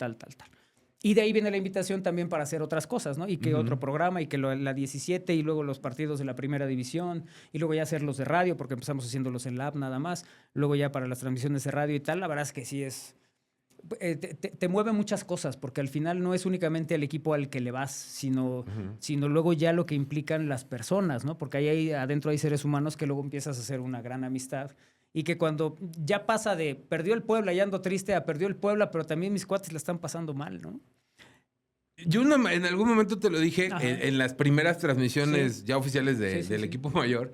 Y de ahí viene la invitación también para hacer otras cosas, ¿no? Y que otro programa, y que la 17, y luego los partidos de la primera división, y luego ya hacer los de radio, porque empezamos haciéndolos en la app nada más, luego ya para las transmisiones de radio y tal. La verdad es que sí es... te mueve muchas cosas, porque al final no es únicamente el equipo al que le vas, sino luego ya lo que implican las personas, ¿no? Porque ahí adentro hay seres humanos que luego empiezas a hacer una gran amistad. Y que cuando ya pasa de perdió el Puebla y ando triste a perdió el Puebla, pero también mis cuates la están pasando mal, ¿no?
Yo en algún momento te lo dije en las primeras transmisiones ya oficiales del equipo mayor,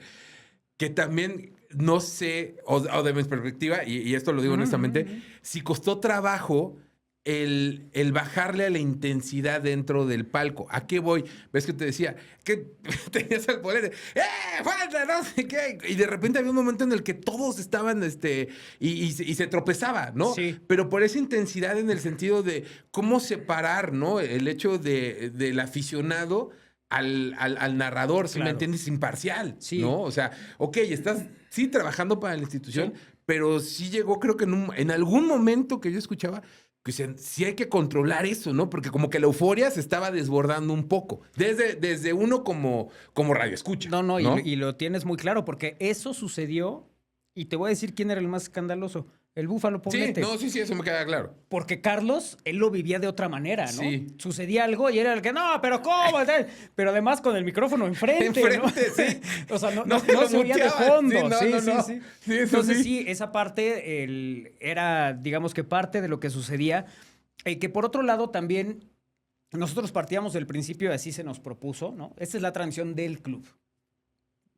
que también no sé, o de mi perspectiva, y esto lo digo honestamente, si costó trabajo el bajarle a la intensidad dentro del palco. ¿A qué voy? ¿Ves que te decía? Que tenías al poder falta, no sé qué. Y de repente había un momento en el que todos estaban, y se tropezaba, ¿no?
Sí.
Pero por esa intensidad en el sentido de cómo separar, ¿no? El hecho del aficionado al narrador, si me entiendes, imparcial, ¿no? O sea, ok, estás sí trabajando para la institución, pero sí llegó, creo que en algún momento que yo escuchaba, que sí hay que controlar eso, ¿no? Porque como que la euforia se estaba desbordando un poco. Desde uno como radio escucha.
No. Y lo tienes muy claro, porque eso sucedió, y te voy a decir quién era el más escandaloso. El Búfalo Poblete.
Sí, eso me queda claro.
Porque Carlos, él lo vivía de otra manera, ¿no?
Sí.
Sucedía algo y era el que, no, pero ¿cómo? Pero además con el micrófono enfrente, ¿no?
Sí.
O sea, no se oía de fondo. Sí. Entonces,
sí,
esa parte era, digamos que parte de lo que sucedía. Que por otro lado también, nosotros partíamos del principio y así se nos propuso, ¿no? Esta es la transmisión del club.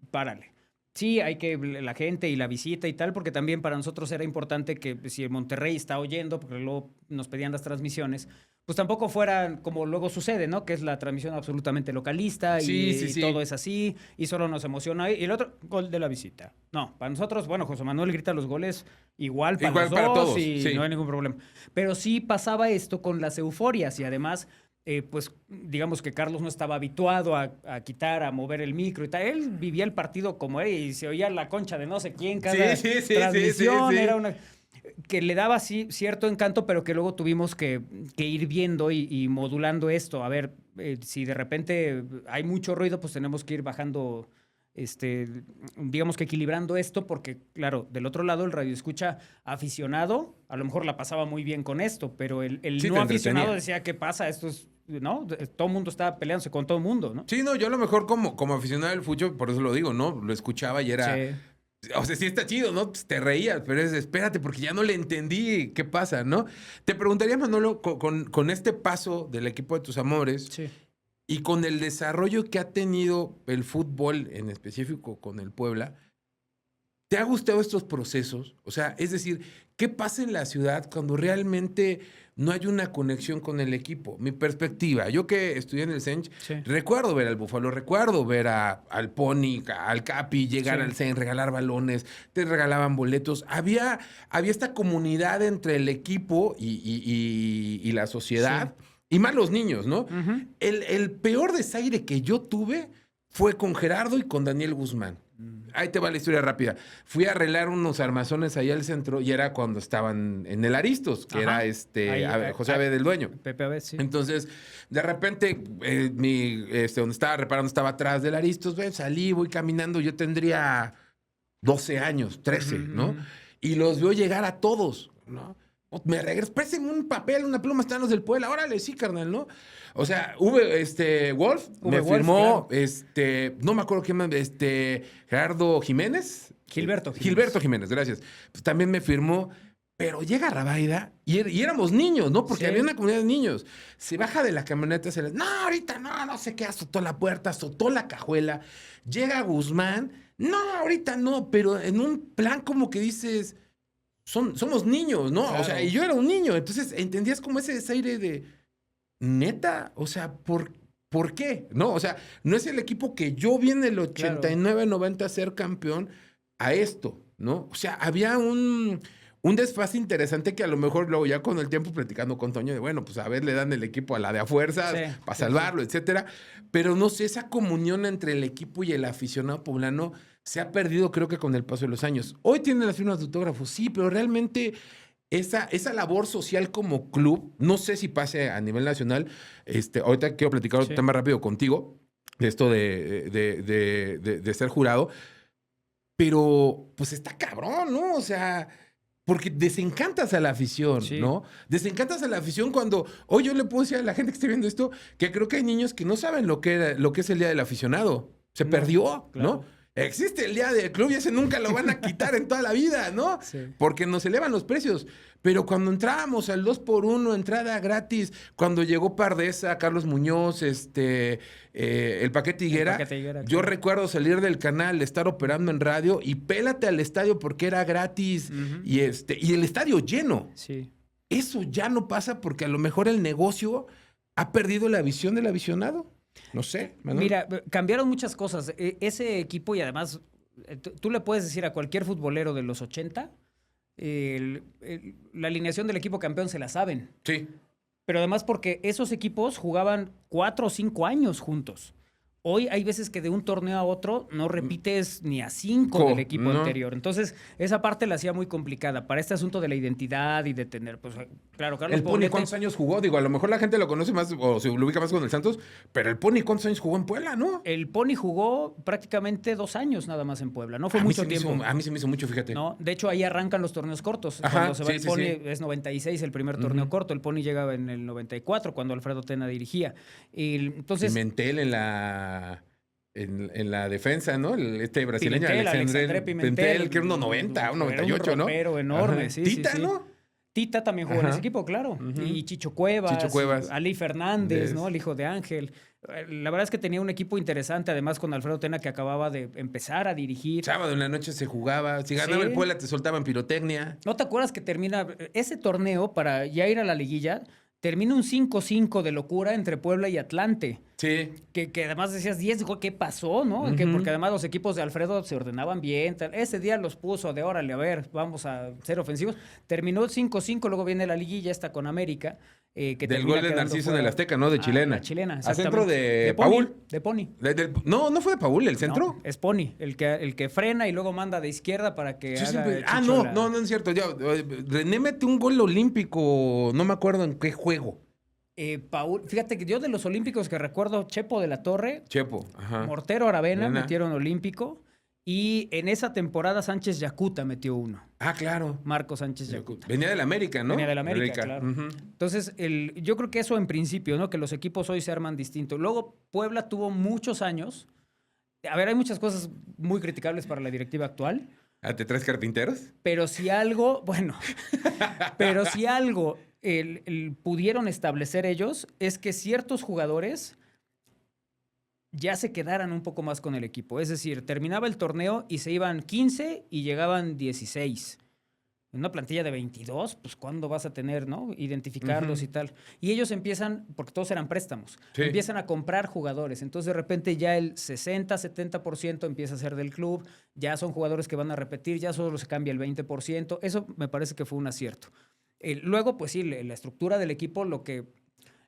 Párale. Sí, hay que la gente y la visita y tal, porque también para nosotros era importante que si el Monterrey está oyendo, porque luego nos pedían las transmisiones, pues tampoco fueran como luego sucede, ¿no? Que es la transmisión absolutamente localista y todo es así y solo nos emociona. Y el otro, gol de la visita. No, para nosotros, bueno, José Manuel grita los goles igual para los dos
todos,
y no hay ningún problema. Pero sí pasaba esto con las euforias y además... pues digamos que Carlos no estaba habituado a quitar, a mover el micro y tal. Él vivía el partido como él y se oía la concha de no sé quién cada transmisión. Era una que le daba cierto encanto, pero que luego tuvimos que ir viendo y modulando esto. A ver, si de repente hay mucho ruido, pues tenemos que ir bajando... digamos que equilibrando esto, porque claro, del otro lado el radioescucha aficionado a lo mejor la pasaba muy bien con esto, pero el no aficionado decía, ¿qué pasa? Esto es, ¿no? Todo el mundo estaba peleándose con todo el mundo, ¿no?
Sí, no, yo a lo mejor como aficionado del fútbol, por eso lo digo, ¿no? Lo escuchaba y era...
Sí.
O sea, sí está chido, ¿no? Pues te reías, pero espérate, porque ya no le entendí qué pasa, ¿no? Te preguntaría, Manolo, con este paso del equipo de tus amores...
Sí.
Y con el desarrollo que ha tenido el fútbol, en específico con el Puebla, ¿te ha gustado estos procesos? O sea, es decir, ¿qué pasa en la ciudad cuando realmente no hay una conexión con el equipo? Mi perspectiva, yo que estudié en el Sench, recuerdo ver al Búfalo, recuerdo ver al Pony, al Capi, llegar al Sench, regalar balones, te regalaban boletos. Había esta comunidad entre el equipo y la sociedad. Sí. Y más los niños, ¿no? El peor desaire que yo tuve fue con Gerardo y con Daniel Guzmán. Ahí te va la historia rápida. Fui a arreglar unos armazones ahí al centro y era cuando estaban en el Aristos, que era José Abed del dueño.
Pepe Abed, sí.
Entonces, de repente, donde estaba reparando estaba atrás del Aristos. Salí, voy caminando. Yo tendría 12 años, 13, ¿no? Y los veo llegar a todos, ¿no? Me regreso, préstame un papel, una pluma, están los del Puebla. Órale, sí, carnal, ¿no? O sea, Wolf me firmó, claro. No me acuerdo quién más, Gerardo Jiménez. Gilberto Jiménez, gracias. Pues también me firmó, pero llega Rabaida y éramos niños, ¿no? Porque había una comunidad de niños. Se baja de la camioneta, no, ahorita no sé qué, azotó la puerta, azotó la cajuela. Llega Guzmán, no, ahorita no, pero en un plan como que dices... Somos niños, ¿no? Claro. O sea, y yo era un niño. Entonces, ¿entendías como ese desaire de... ¿Neta? O sea, ¿por qué? No, o sea, no es el equipo que yo vi en el 89-90 a ser campeón a esto, ¿no? O sea, había un desfase interesante que a lo mejor luego ya con el tiempo platicando con Toño de, bueno, pues a ver, le dan el equipo a la de a fuerzas para salvarlo, etcétera. Pero no sé, esa comunión entre el equipo y el aficionado poblano se ha perdido, creo que con el paso de los años. Hoy tienen las firmas de autógrafos, sí, pero realmente esa labor social como club, no sé si pase a nivel nacional. Ahorita quiero platicar otro tema rápido contigo, de esto de ser jurado, pero pues está cabrón, ¿no? O sea, porque desencantas a la afición,
Sí.
¿no? Desencantas a la afición cuando, hoy yo le puedo decir a la gente que esté viendo esto, que creo que hay niños que no saben lo que es el Día del Aficionado. Se
No,
perdió,
claro.
¿no? Existe el Día del Club y ese nunca lo van a quitar en toda la vida, ¿no?
Sí.
Porque nos elevan los precios. Pero cuando entrábamos al 2x1, entrada gratis, cuando llegó Pardesa, Carlos Muñoz, el Paquete Higuera,
Higuera,
yo
claro.
recuerdo salir del canal, estar operando en radio y pélate al estadio porque era gratis y el estadio lleno.
Sí.
Eso ya no pasa porque a lo mejor el negocio ha perdido la visión del aficionado. No sé, Manuel.
Mira, cambiaron muchas cosas. Ese equipo, y además, tú le puedes decir a cualquier futbolero de los 80, la alineación del equipo campeón se la saben.
Sí.
Pero además porque esos equipos jugaban 4 o 5 años juntos. Hoy hay veces que de un torneo a otro no repites ni a 5 del equipo anterior. Entonces, esa parte la hacía muy complicada para este asunto de la identidad y de tener, pues, claro, Carlos
¿El Pony
Poblete,
cuántos años jugó? Digo, a lo mejor la gente lo conoce más o se lo ubica más con el Santos, pero el Pony ¿cuántos años jugó en Puebla, no?
el Pony jugó prácticamente 2 años nada más en Puebla. No fue
A mí
mucho
se me
tiempo.
a mí se me hizo mucho, fíjate.
¿No? De hecho, ahí arrancan los torneos cortos.
Ajá,
Cuando se va
sí,
el
sí,
Pony,
sí.
es 96 el primer torneo corto. El Pony llegaba en el 94, cuando Alfredo Tena dirigía. Entonces,
Pimentel en la defensa, ¿no? Brasileño,
Alexandre Pimentel,
que era 1.90, 1.98, ¿no?
Pero enorme,
Ajá.
sí,
Tita,
sí.
¿no?
Tita también jugó en
Ajá.
ese equipo, claro.
Ujú.
Y Chicho Cuevas, Ali Fernández, ¿no? El hijo de Ángel. La verdad es que tenía un equipo interesante, además con Alfredo Tena, que acababa de empezar a dirigir.
Sábado en la noche se jugaba. Si ganaba
Sí.
el Puebla, te soltaban pirotecnia.
¿No te acuerdas que termina ese torneo para ya ir a la liguilla? Termina un 5-5 de locura entre Puebla y Atlante.
Sí.
Que además decías, ¿qué pasó? ¿No?
Ujú.
Porque además los equipos de Alfredo se ordenaban bien. Ese día los puso de órale, a ver, vamos a ser ofensivos. Terminó el 5-5, luego viene la liguilla esta con América. Que
Del
termina
gol de
quedando
Narciso en
fuera.
el Azteca, ¿no? De chilena.
La chilena,
A centro
exactamente.
de
Pony,
Paul.
De Pony.
No fue de Paul el centro.
No, es Pony, el que frena y luego manda de izquierda para que
Yo
haga
siempre-
Chicho la-
no es cierto. René mete un gol olímpico, no me acuerdo en qué juego.
Paul, fíjate que yo de los olímpicos que recuerdo, Chepo de la Torre,
Chepo, ajá.
Mortero Aravena
Buena.
metieron olímpico y en esa temporada Sánchez Yacuta metió uno.
Ah, claro.
Marco Sánchez Yacuta.
Venía del América, ¿no?
Venía del América, claro.
Ujú.
Entonces, yo creo que eso en principio, ¿no? Que los equipos hoy se arman distinto. Luego, Puebla tuvo muchos años. A ver, hay muchas cosas muy criticables para la directiva actual,
Ah, ¿te traes carpinteros?
pero si algo, bueno, pero si algo pudieron establecer ellos es que ciertos jugadores ya se quedaran un poco más con el equipo. Es decir, terminaba el torneo y se iban 15 y llegaban 16. En una plantilla de 22, pues ¿cuándo vas a tener, no? Identificarlos
Ujú.
y tal. Y ellos empiezan, porque todos eran préstamos,
Sí.
empiezan a comprar jugadores. Entonces de repente ya el 60-70% empieza a ser del club, ya son jugadores que van a repetir, ya solo se cambia el 20%. Eso me parece que fue un acierto. Luego, pues sí, la estructura del equipo,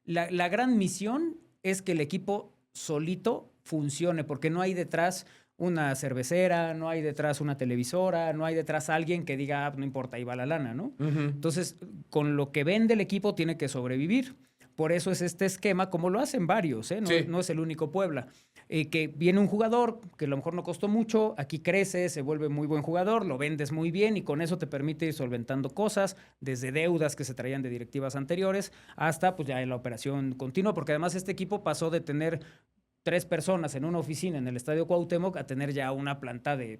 la gran misión es que el equipo solito funcione, porque no hay detrás una cervecera, no hay detrás una televisora, no hay detrás alguien que diga, no importa, ahí va la lana, ¿no?
Ujú.
Entonces, con lo que vende el equipo tiene que sobrevivir. Por eso es este esquema, como lo hacen varios, ¿eh? No,
Sí.
no es el único Puebla. Que viene un jugador que a lo mejor no costó mucho, aquí crece, se vuelve muy buen jugador, lo vendes muy bien y con eso te permite ir solventando cosas, desde deudas que se traían de directivas anteriores hasta pues ya en la operación continua, porque además este equipo pasó de tener 3 personas en una oficina en el Estadio Cuauhtémoc a tener ya una planta de,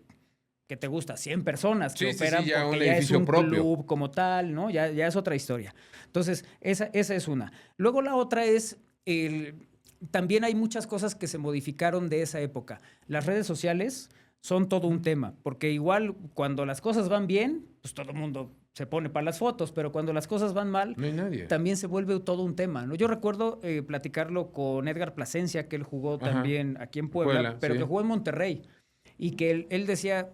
¿qué te gusta? 100 personas que
Sí, sí, sí,
operan
ya
porque
un
ya es
edificio
un
propio.
club como tal, ¿no? Ya es otra historia. Entonces, esa es una. Luego la otra es, también hay muchas cosas que se modificaron de esa época. Las redes sociales son todo un tema, porque igual cuando las cosas van bien, pues todo el mundo se pone para las fotos, pero cuando las cosas van mal,
No hay nadie.
también se vuelve todo un tema, ¿no? Yo recuerdo platicarlo con Edgar Plasencia, que él jugó
Ajá.
también aquí en Puebla, pero
sí.
que jugó en Monterrey. Y que él decía,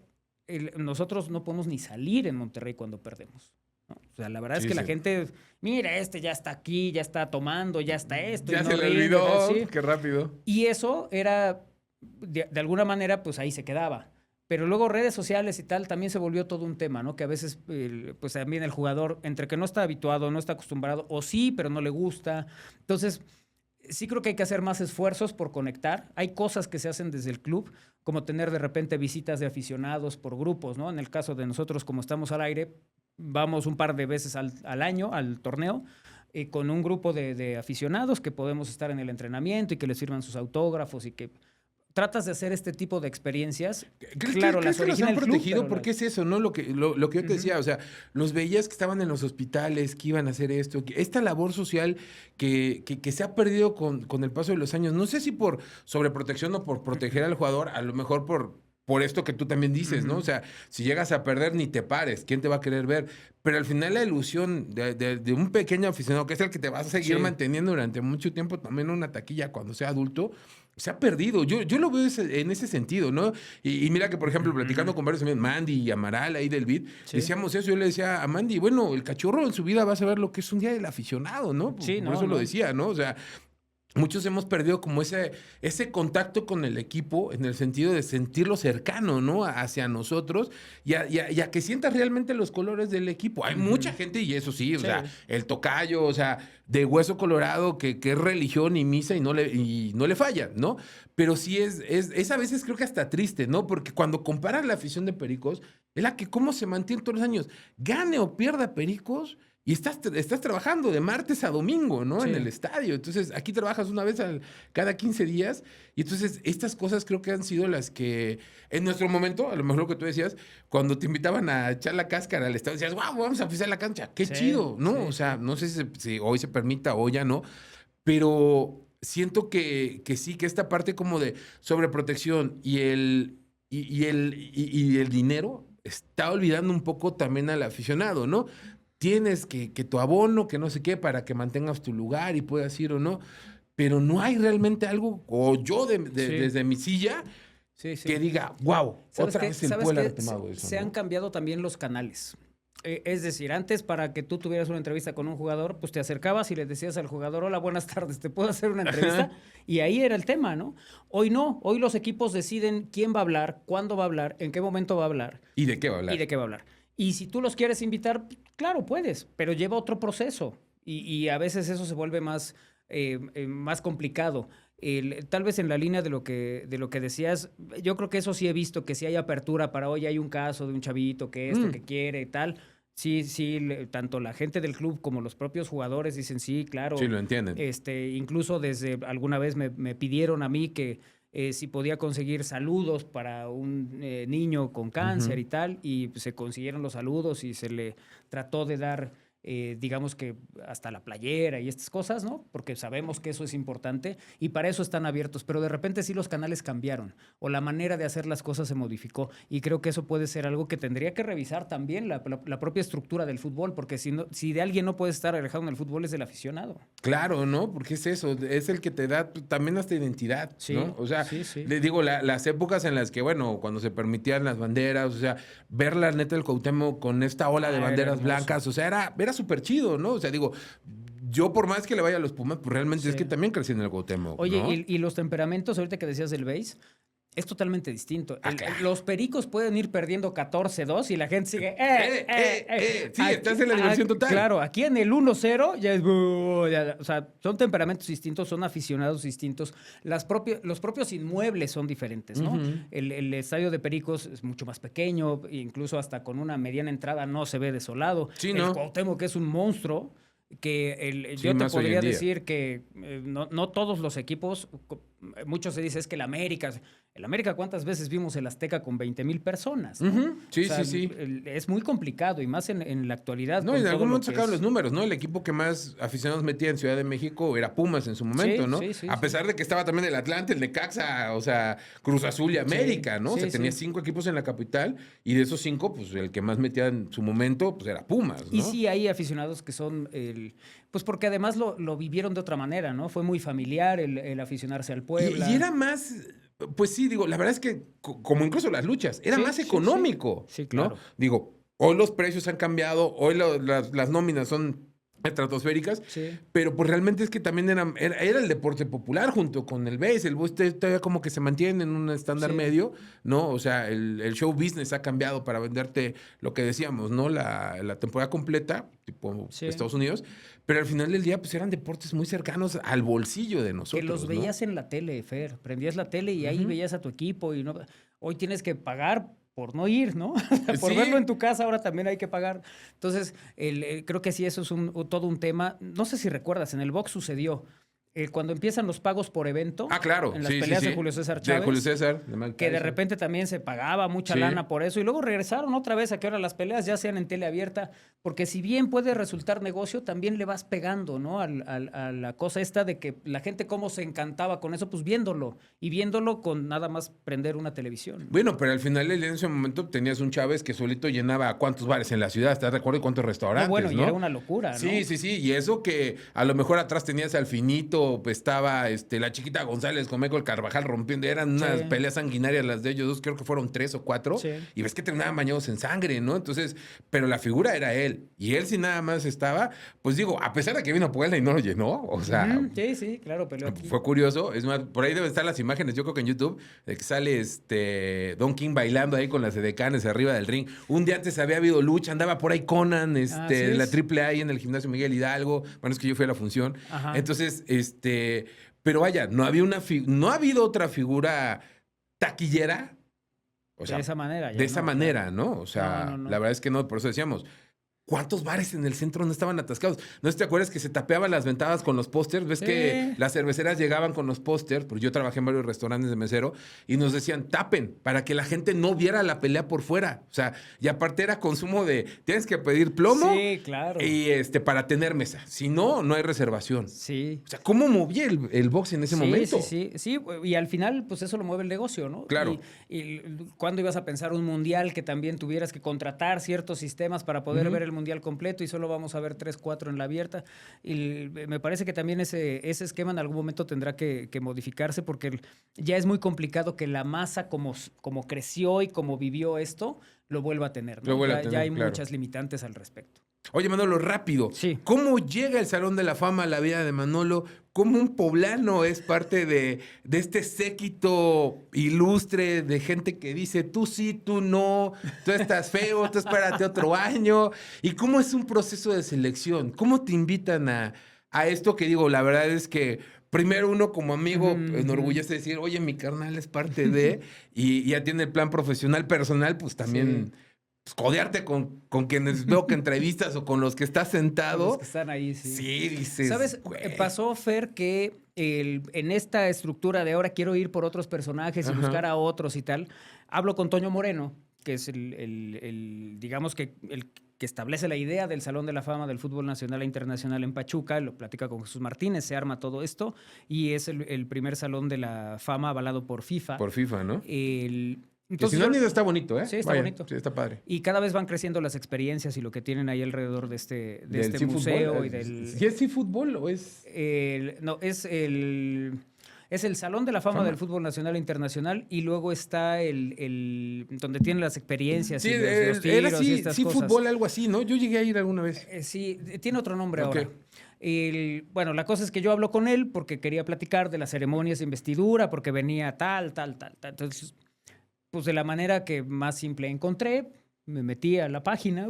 nosotros no podemos ni salir en Monterrey cuando perdemos, ¿no? O sea, la verdad es
Sí,
que la
sí.
gente, mira, ya está aquí, ya está tomando, ya está esto.
Ya
y no
se le
rinde,
olvidó.
¿sí?
Qué rápido.
Y eso era, de alguna manera, pues ahí se quedaba. Pero luego redes sociales y tal también se volvió todo un tema, ¿no? Que a veces, pues también el jugador, entre que no está habituado, no está acostumbrado, o sí, pero no le gusta. Entonces, sí creo que hay que hacer más esfuerzos por conectar. Hay cosas que se hacen desde el club, como tener de repente visitas de aficionados por grupos, ¿no? En el caso de nosotros, como estamos al aire, vamos un par de veces al año al torneo, con un grupo de aficionados que podemos estar en el entrenamiento y que les firman sus autógrafos y que tratas de hacer este tipo de experiencias. Claro,
¿Crees
las
que los
origina
han
el club,
protegido?
pero
Porque es eso, ¿no? Lo que yo te decía, o sea, los veías que estaban en los hospitales, que iban a hacer esto, esta labor social que se ha perdido con el paso de los años. No sé si por sobreprotección o por proteger al jugador, a lo mejor por esto que tú también dices, ¿no? O sea, si llegas a perder, ni te pares, ¿quién te va a querer ver? Pero al final la ilusión de un pequeño aficionado, que es el que te vas a seguir
Sí.
manteniendo durante mucho tiempo también en una taquilla cuando sea adulto, se ha perdido. Yo lo veo en ese sentido, ¿no? Y mira que, por ejemplo, platicando con varios amigos, Mandy y Amaral ahí del BID,
Sí.
decíamos eso. Yo le decía a Mandy, bueno, el cachorro en su vida va a saber lo que es un día del aficionado, ¿no?
Sí,
Por
no,
eso lo
no.
decía, ¿no? O sea, muchos hemos perdido como ese contacto con el equipo en el sentido de sentirlo cercano, ¿no? Hacia nosotros y a que sientas realmente los colores del equipo. Hay mucha gente, y eso sí, o
Sí.
sea, el tocayo, o sea, de hueso colorado, que es religión y misa y no le falla, ¿no? Pero sí es a veces creo que hasta triste, ¿no? Porque cuando comparas la afición de Pericos, es la que cómo se mantiene todos los años. Gane o pierda Pericos, y estás trabajando de martes a domingo, ¿no?
Sí.
En el estadio. Entonces, aquí trabajas una vez cada 15 días. Y entonces, estas cosas creo que han sido las que, en nuestro momento, a lo mejor lo que tú decías, cuando te invitaban a echar la cáscara al estadio, decías, wow, vamos a pisar la cancha. Qué
Sí,
chido, ¿no?
sí,
O sea,
sí.
no sé si hoy se permita o ya no, pero siento que sí, que esta parte como de sobreprotección y el dinero está olvidando un poco también al aficionado, ¿no? Tienes que tu abono, que no sé qué, para que mantengas tu lugar y puedas ir o no, pero no hay realmente algo, o yo
Sí.
desde mi silla,
Sí, sí.
que diga, wow,
¿Sabes
otra
qué?
vez el
¿Sabes
Puebla ha
qué?
retomado eso,
Se han
¿no?
cambiado también los canales. Es decir, antes para que tú tuvieras una entrevista con un jugador, pues te acercabas y le decías al jugador, hola, buenas tardes, ¿te puedo hacer una entrevista? Y ahí era el tema, ¿no? Hoy no, hoy los equipos deciden quién va a hablar, cuándo va a hablar, en qué momento va a hablar
¿Y de qué va a hablar?
y de qué va a hablar. Y si tú los quieres invitar, claro, puedes, pero lleva otro proceso y a veces eso se vuelve más complicado. Tal vez en la línea de lo que decías, yo creo que eso sí he visto, que si hay apertura para hoy hay un caso de un chavito que que quiere y tal. Sí, sí, tanto la gente del club como los propios jugadores dicen sí, claro.
Sí, lo entienden.
Incluso desde alguna vez me pidieron a mí que si podía conseguir saludos para un niño con cáncer y tal, y pues, se consiguieron los saludos y se le trató de dar, digamos que hasta la playera y estas cosas, ¿no? Porque sabemos que eso es importante y para eso están abiertos, pero de repente sí los canales cambiaron o la manera de hacer las cosas se modificó y creo que eso puede ser algo que tendría que revisar también la propia estructura del fútbol, porque si de alguien no puede estar alejado en el fútbol es del aficionado.
Claro, ¿no? Porque es eso, es el que te da también hasta identidad,
Sí,
¿no? O sea,
sí, sí.
le digo, las épocas en las que, bueno, cuando se permitían las banderas, o sea, ver la neta del Cuauhtémoc con esta ola de
Era
banderas
hermoso.
blancas, o sea, era súper chido, ¿no? O sea, digo, yo por más que le vaya a los Pumas, pues realmente es
Sí.
que también crecí en el Cuauhtémoc,
Oye,
¿no?
y los temperamentos, ahorita que decías del base, es totalmente distinto.
Claro.
Los pericos pueden ir perdiendo 14-2 y la gente sigue.
Sí, estás en la diversión total.
Claro, aquí en el 1-0 ya es. O sea, son temperamentos distintos, son aficionados distintos. Los propios inmuebles son diferentes, ¿no?
Ujú.
El estadio de Pericos es mucho más pequeño, incluso hasta con una mediana entrada no se ve desolado.
Sí,
El
¿no?
Cuauhtémoc, que es un monstruo. Que
Sí,
yo te
más hoy en
podría
día.
decir que no todos los equipos, muchos se dice es que el América, ¿cuántas veces vimos el Azteca con 20,000 personas? ¿no?
Ujú. Sí,
O sea,
sí.
Es muy complicado y más en la actualidad.
No,
con
y en
todo
algún
lo
momento
que
sacaron
es-
los números, ¿no? El equipo que más aficionados metía en Ciudad de México era Pumas en su momento,
Sí,
¿no?
sí, sí,
A
sí.
pesar de que estaba también el Atlante, el Necaxa, o sea, Cruz Azul y América, ¿no? O sea,
sí,
tenía
sí.
5 equipos en la capital y de esos 5, pues el que más metía en su momento, pues era Pumas, ¿no?
Y sí hay aficionados que son, pues porque además lo vivieron de otra manera, ¿no? Fue muy familiar el aficionarse al Puebla.
Y era más, pues sí, digo, la verdad es que como incluso las luchas, era
Sí,
más
sí,
económico,
sí. Sí,
¿no?
claro.
Digo, hoy los precios han cambiado, hoy las nóminas son estratosféricas,
Sí.
pero pues realmente es que también era el deporte popular junto con el base. El base todavía como que se mantiene en un estándar
Sí.
medio, ¿no? O sea, el show business ha cambiado para venderte lo que decíamos, ¿no? La temporada completa, tipo
Sí.
Estados Unidos, pero al final del día pues eran deportes muy cercanos al bolsillo de nosotros,
Que los
¿no?
veías en la tele, Fer. Prendías la tele y ahí veías a tu equipo y no. Hoy tienes que pagar por no ir, ¿no? Por
Sí.
verlo en tu casa, ahora también hay que pagar. Entonces, creo que sí, eso es todo un tema. No sé si recuerdas, en el box sucedió. Cuando empiezan los pagos por evento,
Ah, claro.
en las
Sí,
peleas
sí,
de
sí.
Julio César
De
Chávez,
Julio César, de Mike
que de
Tyson.
repente también se pagaba mucha
Sí.
lana por eso y luego regresaron otra vez a que ahora las peleas ya sean en tele abierta, porque si bien puede resultar negocio, también le vas pegando, ¿no? A la cosa esta de que la gente cómo se encantaba con eso, pues viéndolo y viéndolo con nada más prender una televisión.
Bueno, pero al final en ese momento tenías un Chávez que solito llenaba cuántos bares en la ciudad, ¿estás de acuerdo? Y cuántos restaurantes,
No, bueno,
¿no?
y era una locura, ¿no?
Sí, sí, sí. Y eso que a lo mejor atrás tenías al Finito, pues estaba la chiquita González con Michael Carvajal rompiendo. Eran unas
Sí.
peleas sanguinarias las de ellos dos, creo que fueron 3 o 4.
Sí.
Y ves que terminaban bañados en sangre, ¿no? Entonces, pero la figura era él. Y él si nada más estaba, pues digo, a pesar de que vino Puebla y no lo llenó, o sea,
Ujú, sí, sí, claro, peleó aquí.
fue curioso. Es más, por ahí deben estar las imágenes, yo creo que en YouTube, de que sale Don King bailando ahí con las edecanes arriba del ring. Un día antes había habido lucha, andaba por ahí Conan,
Así
la
es.
AAA ahí en el gimnasio Miguel Hidalgo. Bueno, es que yo fui a la función.
Ajá.
Entonces, pero vaya, no ha habido otra figura taquillera. O sea,
de esa manera. ya
de esa
no,
manera,
claro.
¿no? O sea,
No, no, no.
la verdad es que no, por eso decíamos, ¿cuántos bares en el centro no estaban atascados? ¿No te acuerdas que se tapeaban las ventanas con los pósters? ¿Ves que
Sí.
las cerveceras llegaban con los pósters? Porque yo trabajé en varios restaurantes de mesero y nos decían, tapen, para que la gente no viera la pelea por fuera. O sea, y aparte era consumo de, tienes que pedir plomo
Sí, claro.
y para tener mesa. Si no, no hay reservación.
Sí.
O sea, ¿cómo movía el box en ese momento?
Sí, y al final, pues eso lo mueve el negocio, ¿no?
Claro.
Y cuando ibas a pensar un mundial que también tuvieras que contratar ciertos sistemas para poder ver el mundial completo y solo vamos a ver 3, 4 en la abierta. Y me parece que también ese esquema en algún momento tendrá que modificarse porque ya es muy complicado que la masa como creció y como vivió esto, lo vuelva a tener, ¿no?
Lo vuelva a
Ya
tener,
hay
claro.
muchas limitantes al respecto.
Oye, Manolo, rápido.
Sí.
¿Cómo llega el Salón de la Fama a la vida de Manolo? ¿Cómo un poblano es parte de este séquito ilustre de gente que dice, tú sí, tú no, tú estás feo, tú espérate otro año? ¿Y cómo es un proceso de selección? ¿Cómo te invitan a esto que digo? La verdad es que primero uno como amigo enorgullece decir, oye, mi carnal es parte de, y ya tiene el plan profesional, personal, pues también...
Sí.
Pues, codearte con quienes veo que entrevistas o con los que estás sentado.
Los que están ahí, sí.
Sí, dices.
¿Sabes?
güey.
Pasó, Fer, que en esta estructura de ahora quiero ir por otros personajes y
Ajá.
buscar a otros y tal, hablo con Toño Moreno, que es digamos que el que establece la idea del Salón de la Fama del Fútbol Nacional e Internacional en Pachuca, lo platica con Jesús Martínez, se arma todo esto y es el primer Salón de la Fama avalado por FIFA.
Por FIFA, ¿no? Que
Entonces
si no han
yo-
ido, está bonito, ¿eh?
Sí, está
Vaya,
bonito.
Sí, está padre.
y cada vez van creciendo las experiencias y lo que tienen ahí alrededor de
Del
este
sí
museo
fútbol,
y del...
¿Sí es sí fútbol o es...?
No, es el Salón de la Fama del Fútbol Nacional e Internacional y luego está donde tienen las experiencias
Sí,
y los
era
tiros y
sí,
estas
sí
cosas.
fútbol, algo así, ¿no? Yo llegué a ir alguna vez.
Sí, tiene otro nombre
Ok.
ahora. Bueno, la cosa es que yo hablo con él porque quería platicar de las ceremonias de investidura, porque venía tal. Entonces, pues de la manera que más simple encontré, me metí a la página,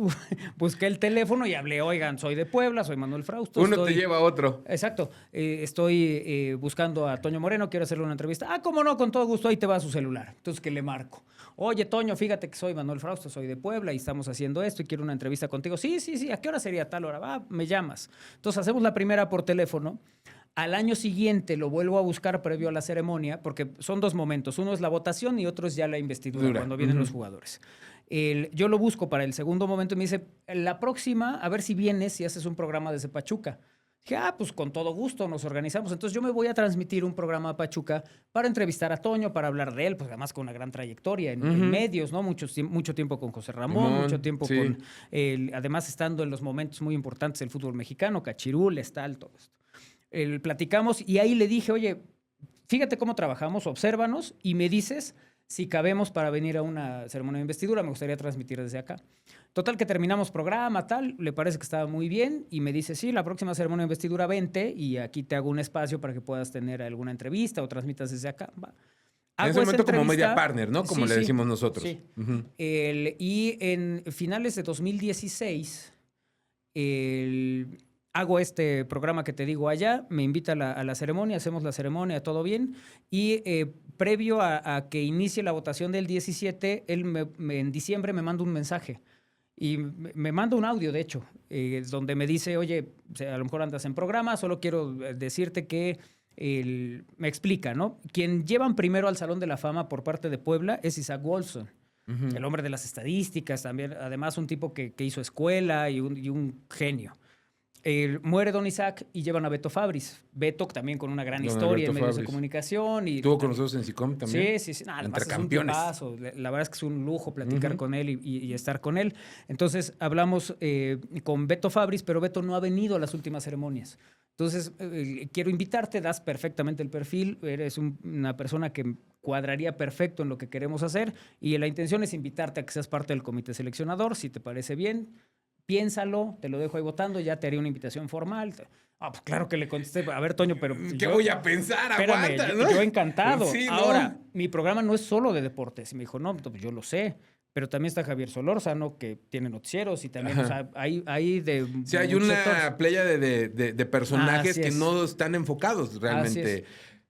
busqué el teléfono y hablé, oigan, soy de Puebla, soy Manuel Frausto.
Uno te lleva a otro.
Exacto. Estoy buscando a Toño Moreno, quiero hacerle una entrevista. Ah, cómo no, con todo gusto, ahí te va su celular. Entonces, que le marco. Oye, Toño, fíjate que soy Manuel Frausto, soy de Puebla y estamos haciendo esto y quiero una entrevista contigo. Sí, ¿a qué hora sería tal hora? Va, me llamas. Entonces, hacemos la primera por teléfono. Al año siguiente lo vuelvo a buscar previo a la ceremonia, porque son 2 momentos. uno es la votación y otro es ya la investidura, cuando vienen los jugadores. Yo lo busco para el segundo momento y me dice, la próxima, a ver si vienes y haces un programa desde Pachuca. Dije, pues con todo gusto nos organizamos. Entonces yo me voy a transmitir un programa a Pachuca para entrevistar a Toño, para hablar de él, pues además con una gran trayectoria en medios, ¿no? Mucho tiempo con José Ramón, mucho tiempo
sí.
con además estando en los momentos muy importantes del fútbol mexicano, Cachirul, Estal, todo esto. Platicamos y ahí le dije, oye, fíjate cómo trabajamos, obsérvanos y me dices si cabemos para venir a una ceremonia de investidura. Me gustaría transmitir desde acá. Total que terminamos programa, tal, le parece que estaba muy bien y me dice, sí, la próxima ceremonia de investidura vente y aquí te hago un espacio para que puedas tener alguna entrevista o transmitas desde acá. Va.
En ese
Hago esa
momento como
entrevista.
media partner, ¿no? Como
Sí,
le
sí,
decimos nosotros.
sí.
Ujú.
Y en finales de 2016 hago este programa que te digo allá, me invita a la ceremonia, hacemos la ceremonia, todo bien, y previo a que inicie la votación del 17, él en diciembre me manda un mensaje. Y me manda un audio, de hecho, donde me dice, oye, a lo mejor andas en programa, solo quiero decirte que me explica, ¿no? Quien llevan primero al Salón de la Fama por parte de Puebla es Isaac Wilson, el hombre de las estadísticas, también, además un tipo que hizo escuela y un genio. Muere Don Isaac y llevan a Beto Fabris. Beto también con una gran
Don
historia
Alberto
en medios de
Fabris.
comunicación.
Estuvo con nosotros en SICOM también.
Sí. Nah,
Entre
es un
campeones.
tipazo. La verdad es que es un lujo platicar con él y estar con él. Entonces hablamos con Beto Fabris, pero Beto no ha venido a las últimas ceremonias. Entonces quiero invitarte, das perfectamente el perfil, eres una persona que cuadraría perfecto en lo que queremos hacer y la intención es invitarte a que seas parte del comité seleccionador, si te parece bien. Piénsalo, te lo dejo ahí votando, ya te haré una invitación formal. Pues claro que le contesté, a ver, Toño, pero...
¿Qué voy a pensar?
Espérame,
Aguanta, ¿no?
yo encantado.
Sí, ¿no?
Ahora, mi programa no es solo de deportes. Y me dijo, no, pues yo lo sé, pero también está Javier Solórzano, que tiene noticieros y también, o sea, hay de...
Sí, hay
muchos
una
sectores.
playa de personajes
Así
que
es.
no están enfocados realmente.
Así es.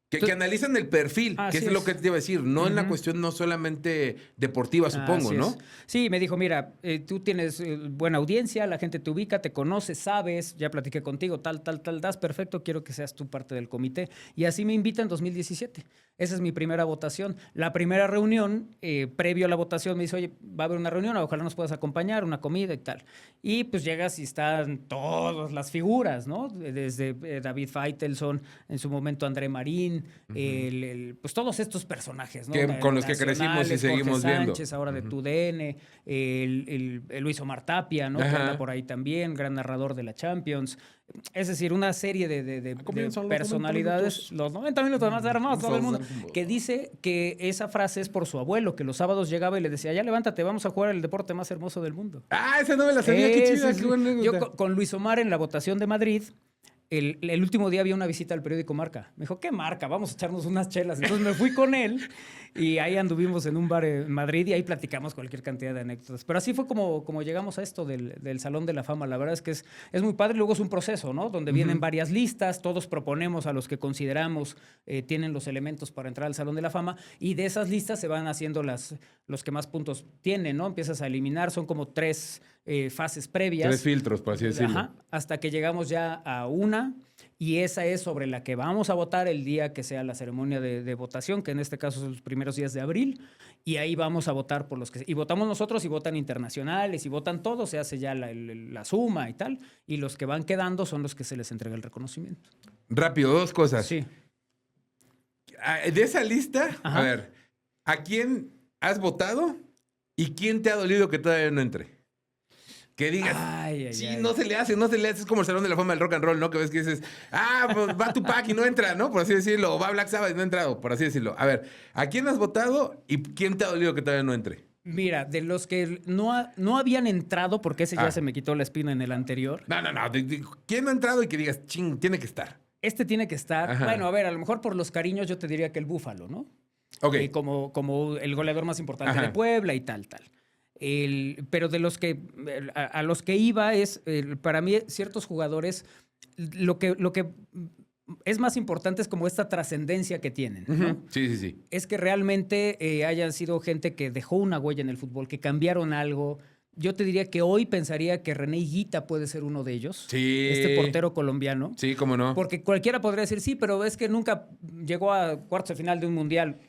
Que analizan el perfil, que
Así
es lo
es.
que te iba a decir, no en la cuestión no solamente deportiva, supongo,
Así
¿no?
es. Sí, me dijo, mira, tú tienes buena audiencia, la gente te ubica, te conoce, sabes, ya platiqué contigo, tal, das perfecto, quiero que seas tú parte del comité. Y así me invita en 2017. Esa es mi primera votación. La primera reunión, previo a la votación, me dice, oye, va a haber una reunión, ojalá nos puedas acompañar, una comida y tal. Y pues llegas y están todas las figuras, ¿no? Desde David Feitelson, en su momento André Marín, pues todos estos personajes, ¿no?
Con los que crecimos y seguimos
Jorge
viendo.
Sánchez, ahora de TUDN, el Luis Omar Tapia, ¿no? Que
Ajá.
anda por ahí también, gran narrador de la Champions. Es decir, una serie de
Comienzan los
personalidades,
90
los 90 minutos más hermosos del mundo,
Vamos.
que dice que esa frase es por su abuelo, que los sábados llegaba y le decía, ya levántate, vamos a jugar el deporte más hermoso del mundo.
Ah, esa no me la sabía, qué chida,
Sí.
qué buena anécdota.
Yo con Luis Omar en la votación de Madrid, el último día había una visita al periódico Marca. Me dijo, ¿qué Marca? Vamos a echarnos unas chelas. Entonces me fui con él y ahí anduvimos en un bar en Madrid y ahí platicamos cualquier cantidad de anécdotas. Pero así fue como llegamos a esto del Salón de la Fama. La verdad es que es muy padre. Luego es un proceso, ¿no? Donde vienen varias listas, todos proponemos a los que consideramos tienen los elementos para entrar al Salón de la Fama y de esas listas se van haciendo los que más puntos tienen, ¿no? Empiezas a eliminar, son como tres fases previas.
3 filtros, por así decirlo.
Ajá, hasta que llegamos ya a una y esa es sobre la que vamos a votar el día que sea la ceremonia de votación, que en este caso son los primeros días de abril, y ahí vamos a votar por los que... Y votamos nosotros y votan internacionales y votan todos, se hace ya la suma y tal, y los que van quedando son los que se les entrega el reconocimiento.
Rápido, 2 cosas.
Sí.
De esa lista,
Ajá.
a ver, ¿a quién has votado y quién te ha dolido que todavía no entre? Que digas,
Ay,
sí,
ay.
no se le hace. Es como el Salón de la Fama del Rock and Roll, ¿no? Que ves que dices, pues va Tupac y no entra, ¿no? Por así decirlo. O va Black Sabbath y no ha entrado, por así decirlo. A ver, ¿a quién has votado y quién te ha dolido que todavía no entre?
Mira, de los que no habían entrado, porque ese ya
Ah.
se me quitó la espina en el anterior,
No. ¿Quién no ha entrado y que digas, ching, tiene que estar?
este tiene que estar...
Ajá.
Bueno, a ver, a lo mejor por los cariños yo te diría que el Búfalo, ¿no?
Ok.
Como el goleador más importante
Ajá.
de Puebla y tal. Pero de los que a los que iba es, para mí, ciertos jugadores, lo que es más importante es como esta trascendencia que tienen, ¿no?
Ujú. Sí.
Es que realmente hayan sido gente que dejó una huella en el fútbol, que cambiaron algo. Yo te diría que hoy pensaría que René Higuita puede ser uno de ellos.
Sí.
Este portero colombiano.
Sí, cómo no.
Porque cualquiera podría decir, sí, pero es que nunca llegó a cuartos de final de un mundial.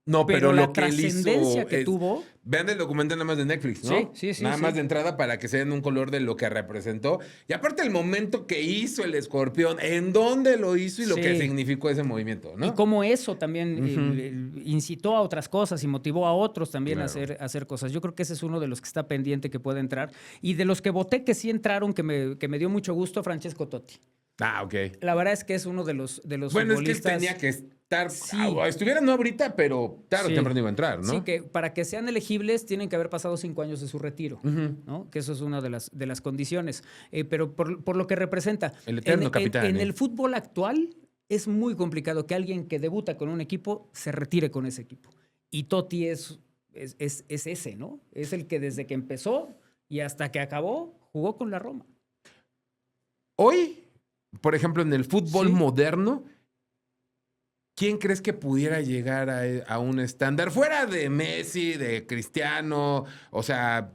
No, pero
la
lo que él hizo
trascendencia que
es-
tuvo...
Vean el documental nada más de Netflix, ¿no?
Sí.
Nada
sí.
más de entrada para que se den un color de lo que representó. Y aparte el momento que hizo el escorpión, en dónde lo hizo y lo
Sí.
que significó ese movimiento, ¿no?
Y cómo eso también incitó a otras cosas y motivó a otros también
Claro.
a hacer cosas. Yo creo que ese es uno de los que está pendiente que puede entrar. Y de los que voté que sí entraron, que me dio mucho gusto, Francesco Totti.
Ah, ok.
La verdad es que es uno de los
Bueno, es que él
futbolistas.
tenía que estar...
Sí.
Estuviera no ahorita, pero tarde o
Sí.
temprano iba a entrar, ¿no?
Sí, que para que sean elegibles tienen que haber pasado 5 años de su retiro,
Ujú.
¿no? Que eso es una de las condiciones. Pero por lo que representa.
El eterno capitán,
En
¿eh?
el fútbol actual es muy complicado que alguien que debuta con un equipo se retire con ese equipo. Y Totti es ese, ¿no? Es el que desde que empezó y hasta que acabó jugó con la Roma.
Hoy, por ejemplo, en el fútbol
Sí.
moderno, ¿quién crees que pudiera llegar a un estándar? Fuera de Messi, de Cristiano, o sea,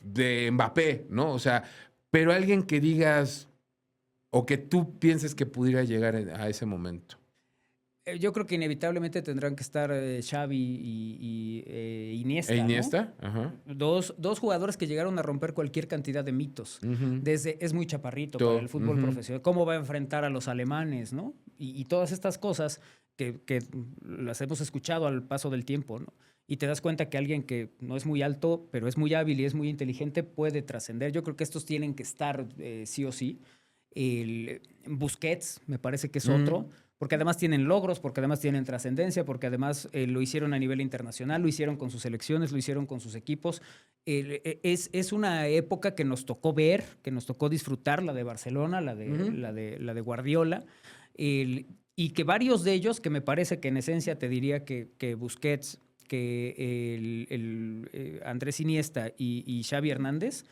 de Mbappé, ¿no? O sea, pero alguien que digas o que tú pienses que pudiera llegar a ese momento.
Yo creo que inevitablemente tendrán que estar Xavi y Iniesta,
¿E
¿no?
Iniesta? Ajá.
Dos jugadores que llegaron a romper cualquier cantidad de mitos.
Ujú.
Es muy chaparrito para el fútbol
Ujú.
profesional. ¿Cómo va a enfrentar a los alemanes, no? Y todas estas cosas que las hemos escuchado al paso del tiempo, ¿no? Y te das cuenta que alguien que no es muy alto, pero es muy hábil y es muy inteligente, puede trascender. Yo creo que estos tienen que estar sí o sí. El Busquets me parece que es otro. Porque además tienen logros, porque además tienen trascendencia, porque además lo hicieron a nivel internacional, lo hicieron con sus selecciones, lo hicieron con sus equipos. Es una época que nos tocó ver, que nos tocó disfrutar, la de Barcelona, la de Guardiola, y que varios de ellos, que me parece que en esencia te diría que Busquets, que Andrés Iniesta y Xavi Hernández,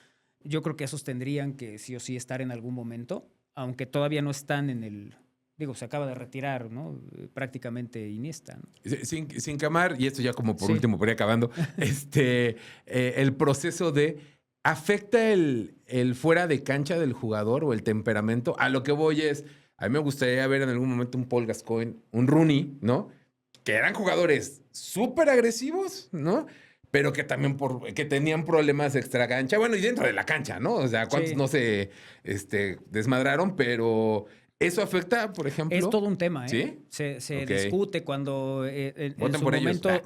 yo creo que esos tendrían que sí o sí estar en algún momento, aunque todavía no están en el... Digo, se acaba de retirar, ¿no? Prácticamente Iniesta, ¿no?
Sin Camar, y esto ya como por
Sí.
último, por ir acabando, el proceso de ¿afecta el fuera de cancha del jugador o el temperamento? A lo que voy es, a mí me gustaría ver en algún momento un Paul Gascoigne, un Rooney, ¿no? Que eran jugadores súper agresivos, ¿no? Pero que también que tenían problemas extra cancha. Bueno, y dentro de la cancha, ¿no? O sea, cuántos
Sí.
no se desmadraron, pero... ¿Eso afecta, por ejemplo?
Es todo un tema, ¿eh?
¿Sí?
Se
Ok.
discute cuando en
Voten
su
por ellos.
momento,
Ah.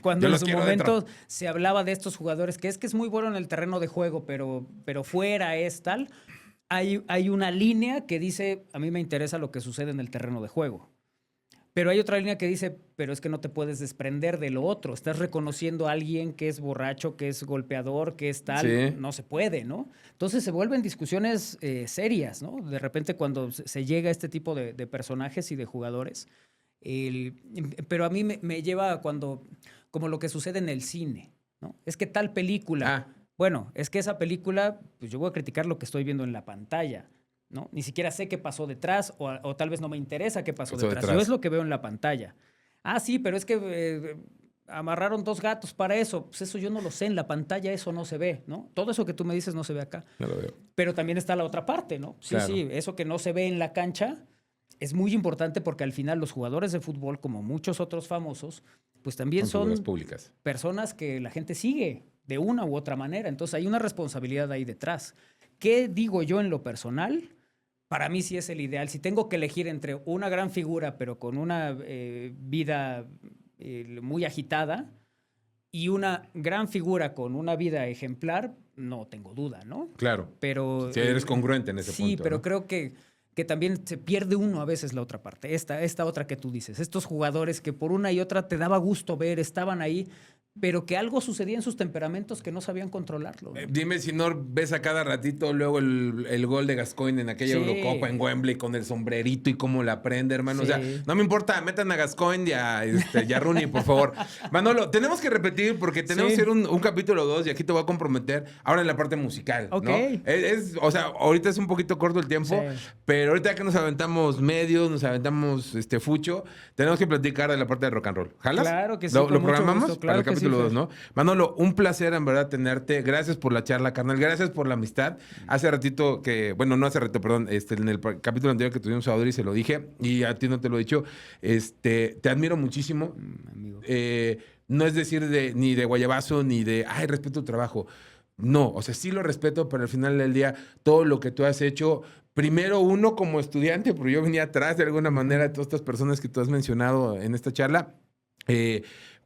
cuando
Yo
en
los
su
quiero
momento
dentro.
se hablaba de estos jugadores, que es muy bueno en el terreno de juego, pero fuera es tal. Hay una línea que dice, a mí me interesa lo que sucede en el terreno de juego. Pero hay otra línea que dice, pero es que no te puedes desprender de lo otro. Estás reconociendo a alguien que es borracho, que es golpeador, que es tal.
Sí.
No se puede, ¿no? Entonces se vuelven discusiones serias, ¿no? De repente cuando se llega a este tipo de personajes y de jugadores. Pero a mí me lleva como lo que sucede en el cine, ¿no? Es que tal película,
Ah.
bueno, es que esa película, pues yo voy a criticar lo que estoy viendo en la pantalla. ¿No? Ni siquiera sé qué pasó detrás o tal vez no me interesa qué pasó detrás. Yo es lo que veo en la pantalla. Ah, sí, pero es que amarraron 2 gatos para eso. Pues eso yo no lo sé. En la pantalla eso no se ve, ¿no? Todo eso que tú me dices no se ve acá.
No lo veo.
Pero también está la otra parte, ¿no? Sí,
Claro.
sí, eso que no se ve en la cancha es muy importante porque al final los jugadores de fútbol, como muchos otros famosos, pues también
Son figuras
son
públicas.
personas que la gente sigue de una u otra manera. Entonces hay una responsabilidad ahí detrás. ¿Qué digo yo en lo personal? Para mí sí es el ideal. Si tengo que elegir entre una gran figura, pero con una vida muy agitada, y una gran figura con una vida ejemplar, no tengo duda, ¿no?
Claro.
Pero
Si eres congruente en ese punto.
sí, pero
¿no?
creo que también se pierde uno a veces la otra parte. Esta otra que tú dices. Estos jugadores que por una y otra te daba gusto ver, estaban ahí, pero que algo sucedía en sus temperamentos que no sabían controlarlo, ¿no?
Dime si no ves a cada ratito luego el gol de Gascoigne en aquella
Sí.
Eurocopa en Wembley con el sombrerito y cómo la prende, hermano.
Sí.
O sea, no me importa, metan a Gascoigne y a Rooney, por favor. Manolo, tenemos que repetir porque tenemos
Sí.
que hacer un capítulo 2 y aquí te voy a comprometer ahora en la parte musical,
Ok.
¿no? O sea, ahorita es un poquito corto el tiempo,
Sí.
pero ahorita que nos aventamos medios, nos aventamos fucho, tenemos que platicar de la parte de rock and roll. ¿Jalas?
Claro que sí,
Lo
con mucho
programamos
gusto,
para
claro
el
que sí,
capítulo 2,
Fer.
¿no? Manolo, un placer en verdad tenerte. Gracias por la charla, carnal. Gracias por la amistad. Hace ratito no hace ratito, perdón, en el capítulo anterior que tuvimos a Audrey se lo dije y a ti no te lo he dicho. Te admiro muchísimo.
Amigo.
No es decir ni de guayabazo ni de, ay, respeto tu trabajo. No, o sea, sí lo respeto, pero al final del día, todo lo que tú has hecho, primero uno como estudiante, porque yo venía atrás de alguna manera de todas estas personas que tú has mencionado en esta charla,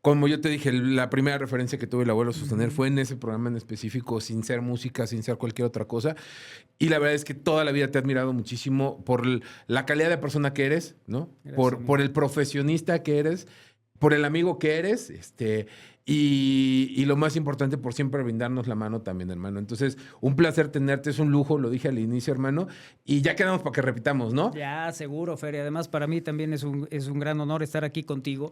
como yo te dije, la primera referencia que tuve el abuelo Sostener fue en ese programa en específico, sin ser música, sin ser cualquier otra cosa. Y la verdad es que toda la vida te he admirado muchísimo por la calidad de persona que eres, ¿no?
Gracias,
Por el profesionista que eres, por el amigo que eres, y lo más importante, por siempre brindarnos la mano también, hermano. Entonces, un placer tenerte, es un lujo, lo dije al inicio, hermano, y ya quedamos para que repitamos, ¿no?
Ya, seguro, Fer. Y además, para mí también es un gran honor estar aquí contigo,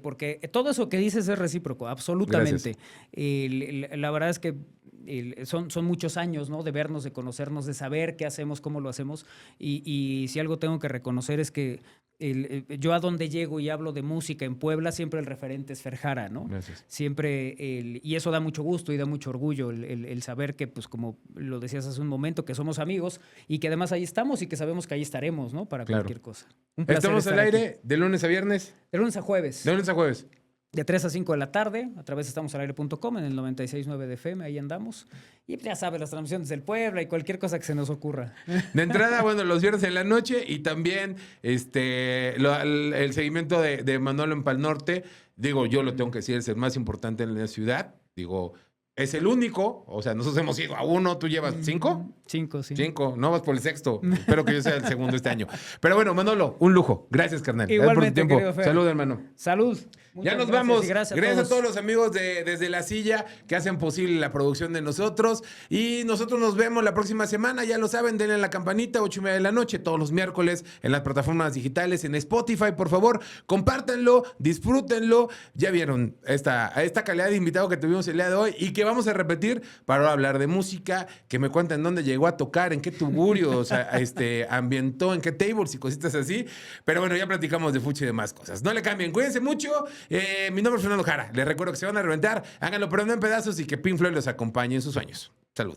porque todo eso que dices es recíproco, absolutamente. La verdad es que son muchos años, ¿no? De vernos, de conocernos, de saber qué hacemos, cómo lo hacemos. Y si algo tengo que reconocer es que yo a donde llego y hablo de música en Puebla, siempre el referente es Fer Jara, ¿no?
Gracias.
Siempre, y eso da mucho gusto y da mucho orgullo, el saber que, pues como lo decías hace un momento, que somos amigos y que además ahí estamos y que sabemos que ahí estaremos, ¿no? Para
Claro.
cualquier cosa. Un placer
Estamos al
estar
aire
aquí.
de lunes a viernes,
De lunes a jueves.
de lunes a jueves.
De 3 a 5 de la tarde, a través de estamosalaire.com, en el 96.9 de FM, ahí andamos. Y ya sabes, las transmisiones del Puebla y cualquier cosa que se nos ocurra.
De entrada, bueno, los viernes en la noche y también el seguimiento de Manolo en Pal Norte. Digo, yo lo tengo que decir, es el más importante en la ciudad. Digo, es el único. O sea, nosotros hemos ido a uno, ¿tú llevas 5?
5, sí.
5, no vas por el sexto. Espero que yo sea el segundo este año. Pero bueno, Manolo, un lujo. Gracias, carnal. Gracias por tu
Igualmente,
tiempo.
querido Fer.
Salud, hermano.
Salud.
Ya
Muchas
nos
gracias
vamos.
y
Gracias a todos los amigos de Desde la Silla que hacen posible la producción de nosotros. Y nosotros nos vemos la próxima semana. Ya lo saben, denle a la campanita, 8:30 de la noche, todos los miércoles en las plataformas digitales, en Spotify. Por favor, compártanlo, disfrútenlo. Ya vieron esta calidad de invitado que tuvimos el día de hoy y que vamos a repetir para hablar de música, que me cuenten dónde llegó a tocar, en qué tuburios ambientó, en qué tables y cositas así. Pero bueno, ya platicamos de fuchi y demás cosas. No le cambien, cuídense mucho. Mi nombre es Fernando Jara. Les recuerdo que se van a reventar. Háganlo, pero no en pedazos y que Pink Floyd los acompañe en sus sueños. Salud.